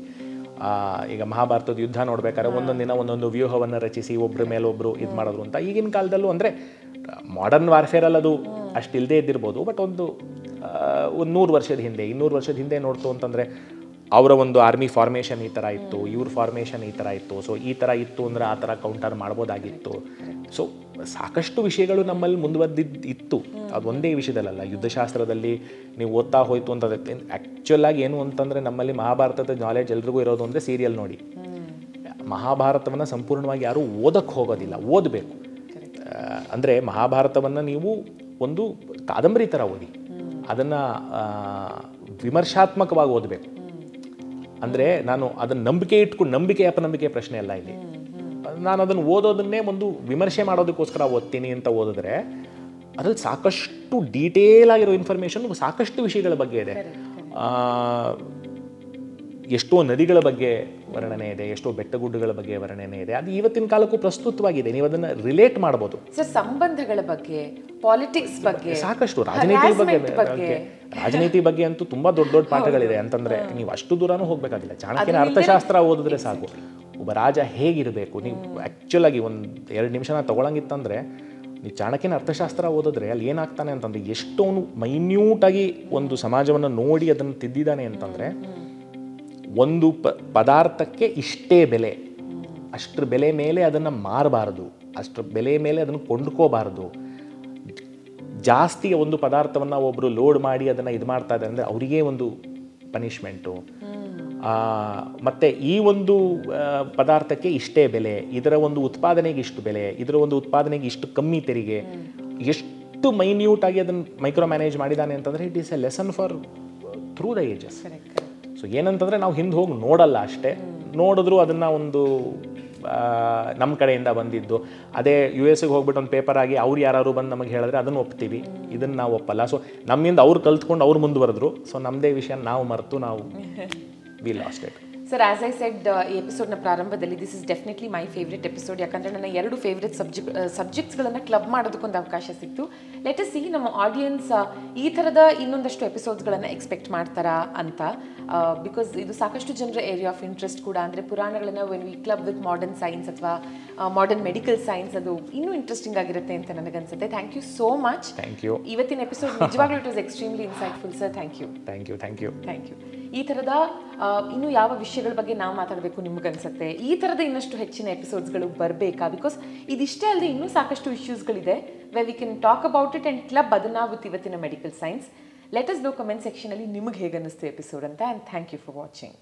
ಈಗ ಮಹಾಭಾರತದ ಯುದ್ಧ ನೋಡ್ಬೇಕಾದ್ರೆ ಒಂದೊಂದು ದಿನ ಒಂದೊಂದು ವ್ಯೂಹವನ್ನು ರಚಿಸಿ ಒಬ್ಬರ ಮೇಲೆ ಒಬ್ಬರು ಇದು ಮಾಡೋದು ಅಂತ. ಈಗಿನ ಕಾಲದಲ್ಲೂ ಅಂದರೆ ಮಾಡರ್ನ್ ವಾರ್ಫೇರಲ್ಲಿ ಅದು ಅಷ್ಟು ಇಲ್ಲದೆ ಇದ್ದಿರ್ಬೋದು, ಬಟ್ ಒಂದು 100 ವರ್ಷದ ಹಿಂದೆ 200 ವರ್ಷದ ಹಿಂದೆ ನೋಡ್ತು ಅಂತಂದರೆ ಅವರ ಒಂದು ಆರ್ಮಿ ಫಾರ್ಮೇಷನ್ ಈ ಥರ ಇತ್ತು, ಇವ್ರ ಫಾರ್ಮೇಷನ್ ಈ ಥರ ಇತ್ತು. ಸೊ ಈ ಥರ ಇತ್ತು ಅಂದರೆ ಆ ಥರ ಕೌಂಟರ್ ಮಾಡ್ಬೋದಾಗಿತ್ತು. ಸೊ ಸಾಕಷ್ಟು ವಿಷಯಗಳು ನಮ್ಮಲ್ಲಿ ಮುಂದುವರೆದಿತ್ತು. ಅದು ಒಂದೇ ವಿಷಯದಲ್ಲ, ಯುದ್ಧಶಾಸ್ತ್ರದಲ್ಲಿ ನೀವು ಓದ್ತಾ ಹೋಯ್ತು ಅಂತಂದರೆ ಆ್ಯಕ್ಚುಲಾಗಿ ಏನು ಅಂತಂದರೆ ನಮ್ಮಲ್ಲಿ ಮಹಾಭಾರತದ ನಾಲೆಡ್ಜ್ ಎಲ್ರಿಗೂ ಇರೋದು ಅಂದರೆ ಸೀರಿಯಲ್ ನೋಡಿ. ಮಹಾಭಾರತವನ್ನು ಸಂಪೂರ್ಣವಾಗಿ ಯಾರೂ ಓದಕ್ಕೆ ಹೋಗೋದಿಲ್ಲ, ಓದಬೇಕು. ಅಂದರೆ ಮಹಾಭಾರತವನ್ನು ನೀವು ಒಂದು ಕಾದಂಬರಿ ಥರ ಓದಿ, ಅದನ್ನು ವಿಮರ್ಶಾತ್ಮಕವಾಗಿ ಓದಬೇಕು. ಅಂದರೆ ನಾನು ಅದನ್ನು ನಂಬಿಕೆ ಅಪನಂಬಿಕೆ ಪ್ರಶ್ನೆ ಅಲ್ಲ ಇಲ್ಲಿ. ನಾನು ಅದನ್ನು ಓದೋದನ್ನೇ ಒಂದು ವಿಮರ್ಶೆ ಮಾಡೋದಕ್ಕೋಸ್ಕರ ಓದ್ತೀನಿ ಅಂತ ಓದಿದ್ರೆ ಅದ್ರಲ್ಲಿ ಸಾಕಷ್ಟು ಡೀಟೇಲ್ ಆಗಿರೋ ಇನ್ಫಾರ್ಮೇಷನ್, ಸಾಕಷ್ಟು ವಿಷಯಗಳ ಬಗ್ಗೆ ಇದೆ. ಎಷ್ಟೋ ನದಿಗಳ ಬಗ್ಗೆ ವರ್ಣನೆ ಇದೆ, ಎಷ್ಟೋ ಬೆಟ್ಟಗುಡ್ಡಗಳ ಬಗ್ಗೆ ವರ್ಣನೆ ಇದೆ. ಅದು ಇವತ್ತಿನ ಕಾಲಕ್ಕೂ ಪ್ರಸ್ತುತವಾಗಿದೆ, ನೀವು ಅದನ್ನು ರಿಲೇಟ್ ಮಾಡ್ಬೋದು. ಸರ್, ಸಂಬಂಧಗಳ ಬಗ್ಗೆ, ಪಾಲಿಟಿಕ್ಸ್ ಬಗ್ಗೆ, ಸಾಕಷ್ಟು ರಾಜನೀತಿ ಬಗ್ಗೆ ಅಂತೂ ತುಂಬಾ ದೊಡ್ಡ ದೊಡ್ಡ ಪಾಠಗಳಿದೆ. ಅಂತಂದ್ರೆ ನೀವು ಅಷ್ಟು ದೂರನೂ ಹೋಗ್ಬೇಕಾಗಿಲ್ಲ. ಚಾಣಕ್ಯನ ಅರ್ಥಶಾಸ್ತ್ರ ಓದಿದ್ರೆ ಸಾಕು. ಒಬ್ಬ ರಾಜ ಹೇಗಿರಬೇಕು, ನೀವು ಆ್ಯಕ್ಚುಲ್ ಆಗಿ ಒಂದು 2 ನಿಮಿಷನ ತಗೊಳಂಗಿತ್ತಂದ್ರೆ ನೀವು ಚಾಣಕ್ಯನ ಅರ್ಥಶಾಸ್ತ್ರ ಓದಿದ್ರೆ ಅಲ್ಲಿ ಏನಾಗ್ತಾನೆ ಅಂತಂದ್ರೆ ಎಷ್ಟೋನು ಮೈನ್ಯೂಟಾಗಿ ಒಂದು ಸಮಾಜವನ್ನು ನೋಡಿ ಅದನ್ನು ತಿದ್ದಿದ್ದಾನೆ ಅಂತಂದರೆ, ಒಂದು ಪದಾರ್ಥಕ್ಕೆ ಇಷ್ಟೇ ಬೆಲೆ, ಅಷ್ಟರ ಬೆಲೆ ಮೇಲೆ ಅದನ್ನು ಮಾರಬಾರ್ದು, ಅಷ್ಟರ ಬೆಲೆ ಮೇಲೆ ಅದನ್ನು ಕೊಂಡ್ಕೋಬಾರ್ದು. ಜಾಸ್ತಿ ಒಂದು ಪದಾರ್ಥವನ್ನು ಒಬ್ಬರು ಲೋಡ್ ಮಾಡಿ ಅದನ್ನು ಇದು ಮಾಡ್ತಾ ಇದ್ದಾರೆ ಅಂದರೆ ಅವರಿಗೇ ಒಂದು ಪನಿಷ್ಮೆಂಟು. ಮತ್ತು ಈ ಒಂದು ಪದಾರ್ಥಕ್ಕೆ ಇಷ್ಟೇ ಬೆಲೆ, ಇದರ ಒಂದು ಉತ್ಪಾದನೆಗೆ ಇಷ್ಟು ಬೆಲೆ, ಇದರ ಒಂದು ಉತ್ಪಾದನೆಗೆ ಇಷ್ಟು ಕಮ್ಮಿ ತೆರಿಗೆ, ಎಷ್ಟು ಮೈನ್ಯೂಟಾಗಿ ಅದನ್ನು ಮೈಕ್ರೋ ಮ್ಯಾನೇಜ್ ಮಾಡಿದ್ದಾನೆ ಅಂತಂದರೆ it is A lesson for through the ages. So ಏನಂತಂದರೆ ನಾವು ಹಿಂದೆ ಹೋಗಿ ನೋಡಲ್ಲ ಅಷ್ಟೇ, ನೋಡಿದ್ರು ಅದನ್ನು ಒಂದು ನಮ್ಮ ಕಡೆಯಿಂದ ಬಂದಿದ್ದು. ಅದೇ US ಹೋಗ್ಬಿಟ್ಟು ಒಂದು ಪೇಪರ್ ಆಗಿ ಅವ್ರು ಯಾರು ಬಂದು ನಮಗೆ ಹೇಳಿದ್ರೆ ಅದನ್ನು ಒಪ್ತೀವಿ, ಇದನ್ನು ನಾವು ಒಪ್ಪಲ್ಲ. ಸೊ ನಮ್ಮಿಂದ ಅವ್ರು ಕಲ್ತ್ಕೊಂಡು ಅವ್ರು ಮುಂದುವರೆದ್ರು. ಸೊ ನಮ್ಮದೇ ವಿಷಯ ನಾವು ಮರೆತು ನಾವು V lost it. Sir, as I said ಈ ಎಪಿಸೋಡ್ನ ಪ್ರಾರಂಭದಲ್ಲಿ, this is definitely my favourite episode. ಯಾಕಂದರೆ ನನ್ನ 2 ಫೇವ್ರೆಟ್ ಸಬ್ಜೆಕ್ಟ್ಸ್ಗಳನ್ನು ಕ್ಲಬ್ ಮಾಡೋದಕ್ಕೊಂದು ಅವಕಾಶ ಸಿಕ್ತು. ಲೆಟ್ ಅಸ್ ಸಿ ನಮ್ಮ ಆಡಿಯನ್ಸ್ ಈ ಥರದ ಇನ್ನೊಂದಷ್ಟು ಎಪಿಸೋಡ್ಸ್ಗಳನ್ನು ಎಕ್ಸ್ಪೆಕ್ಟ್ ಮಾಡ್ತಾರಾ ಅಂತ. ಬಿಕಾಸ್ ಇದು ಸಾಕಷ್ಟು ಜನರ ಏರಿಯಾ ಆಫ್ ಇಂಟ್ರೆಸ್ಟ್ ಕೂಡ. ಅಂದರೆ ಪುರಾಣಗಳನ್ನು when we club with modern science ಅಥವಾ ಮಾಡರ್ನ್ ಮೆಡಿಕಲ್ ಸೈನ್ಸ್, ಅದು ಇನ್ನೂ ಇಂಟ್ರೆಸ್ಟಿಂಗ್ ಆಗಿರುತ್ತೆ ಅಂತ ನನಗನ್ಸುತ್ತೆ. Thank you so much. Thank you. ಇವತ್ತಿನ ಎಪಿಸೋಡ್ ನಿಜವಾಗ್ಲೂ it was extremely insightful sir. Thank you. Thank you. Thank you. Thank you. ಈ ಥರದ ಇನ್ನೂ ಯಾವ ವಿಷಯಗಳ ಬಗ್ಗೆ ನಾವು ಮಾತಾಡಬೇಕು ನಿಮ್ಗನ್ಸುತ್ತೆ? ಈ ಥರದ ಇನ್ನಷ್ಟು ಹೆಚ್ಚಿನ ಎಪಿಸೋಡ್ಸ್ಗಳು ಬರಬೇಕಾ? ಬಿಕಾಸ್ ಇದಿಷ್ಟೇ ಅಲ್ಲದೆ ಇನ್ನೂ ಸಾಕಷ್ಟು ಇಶ್ಯೂಸ್ಗಳಿದೆ where we can talk about it and club ಅದನ್ನ ವಿತ್ ಇವತ್ತಿನ medical science. Let us know comment ಸೆಕ್ಷನಲ್ಲಿ ನಿಮಗೆ ಹೇಗೆ ಅನ್ನಿಸ್ತು ಎಪಿಸೋಡ್ ಅಂತ. And thank you for watching.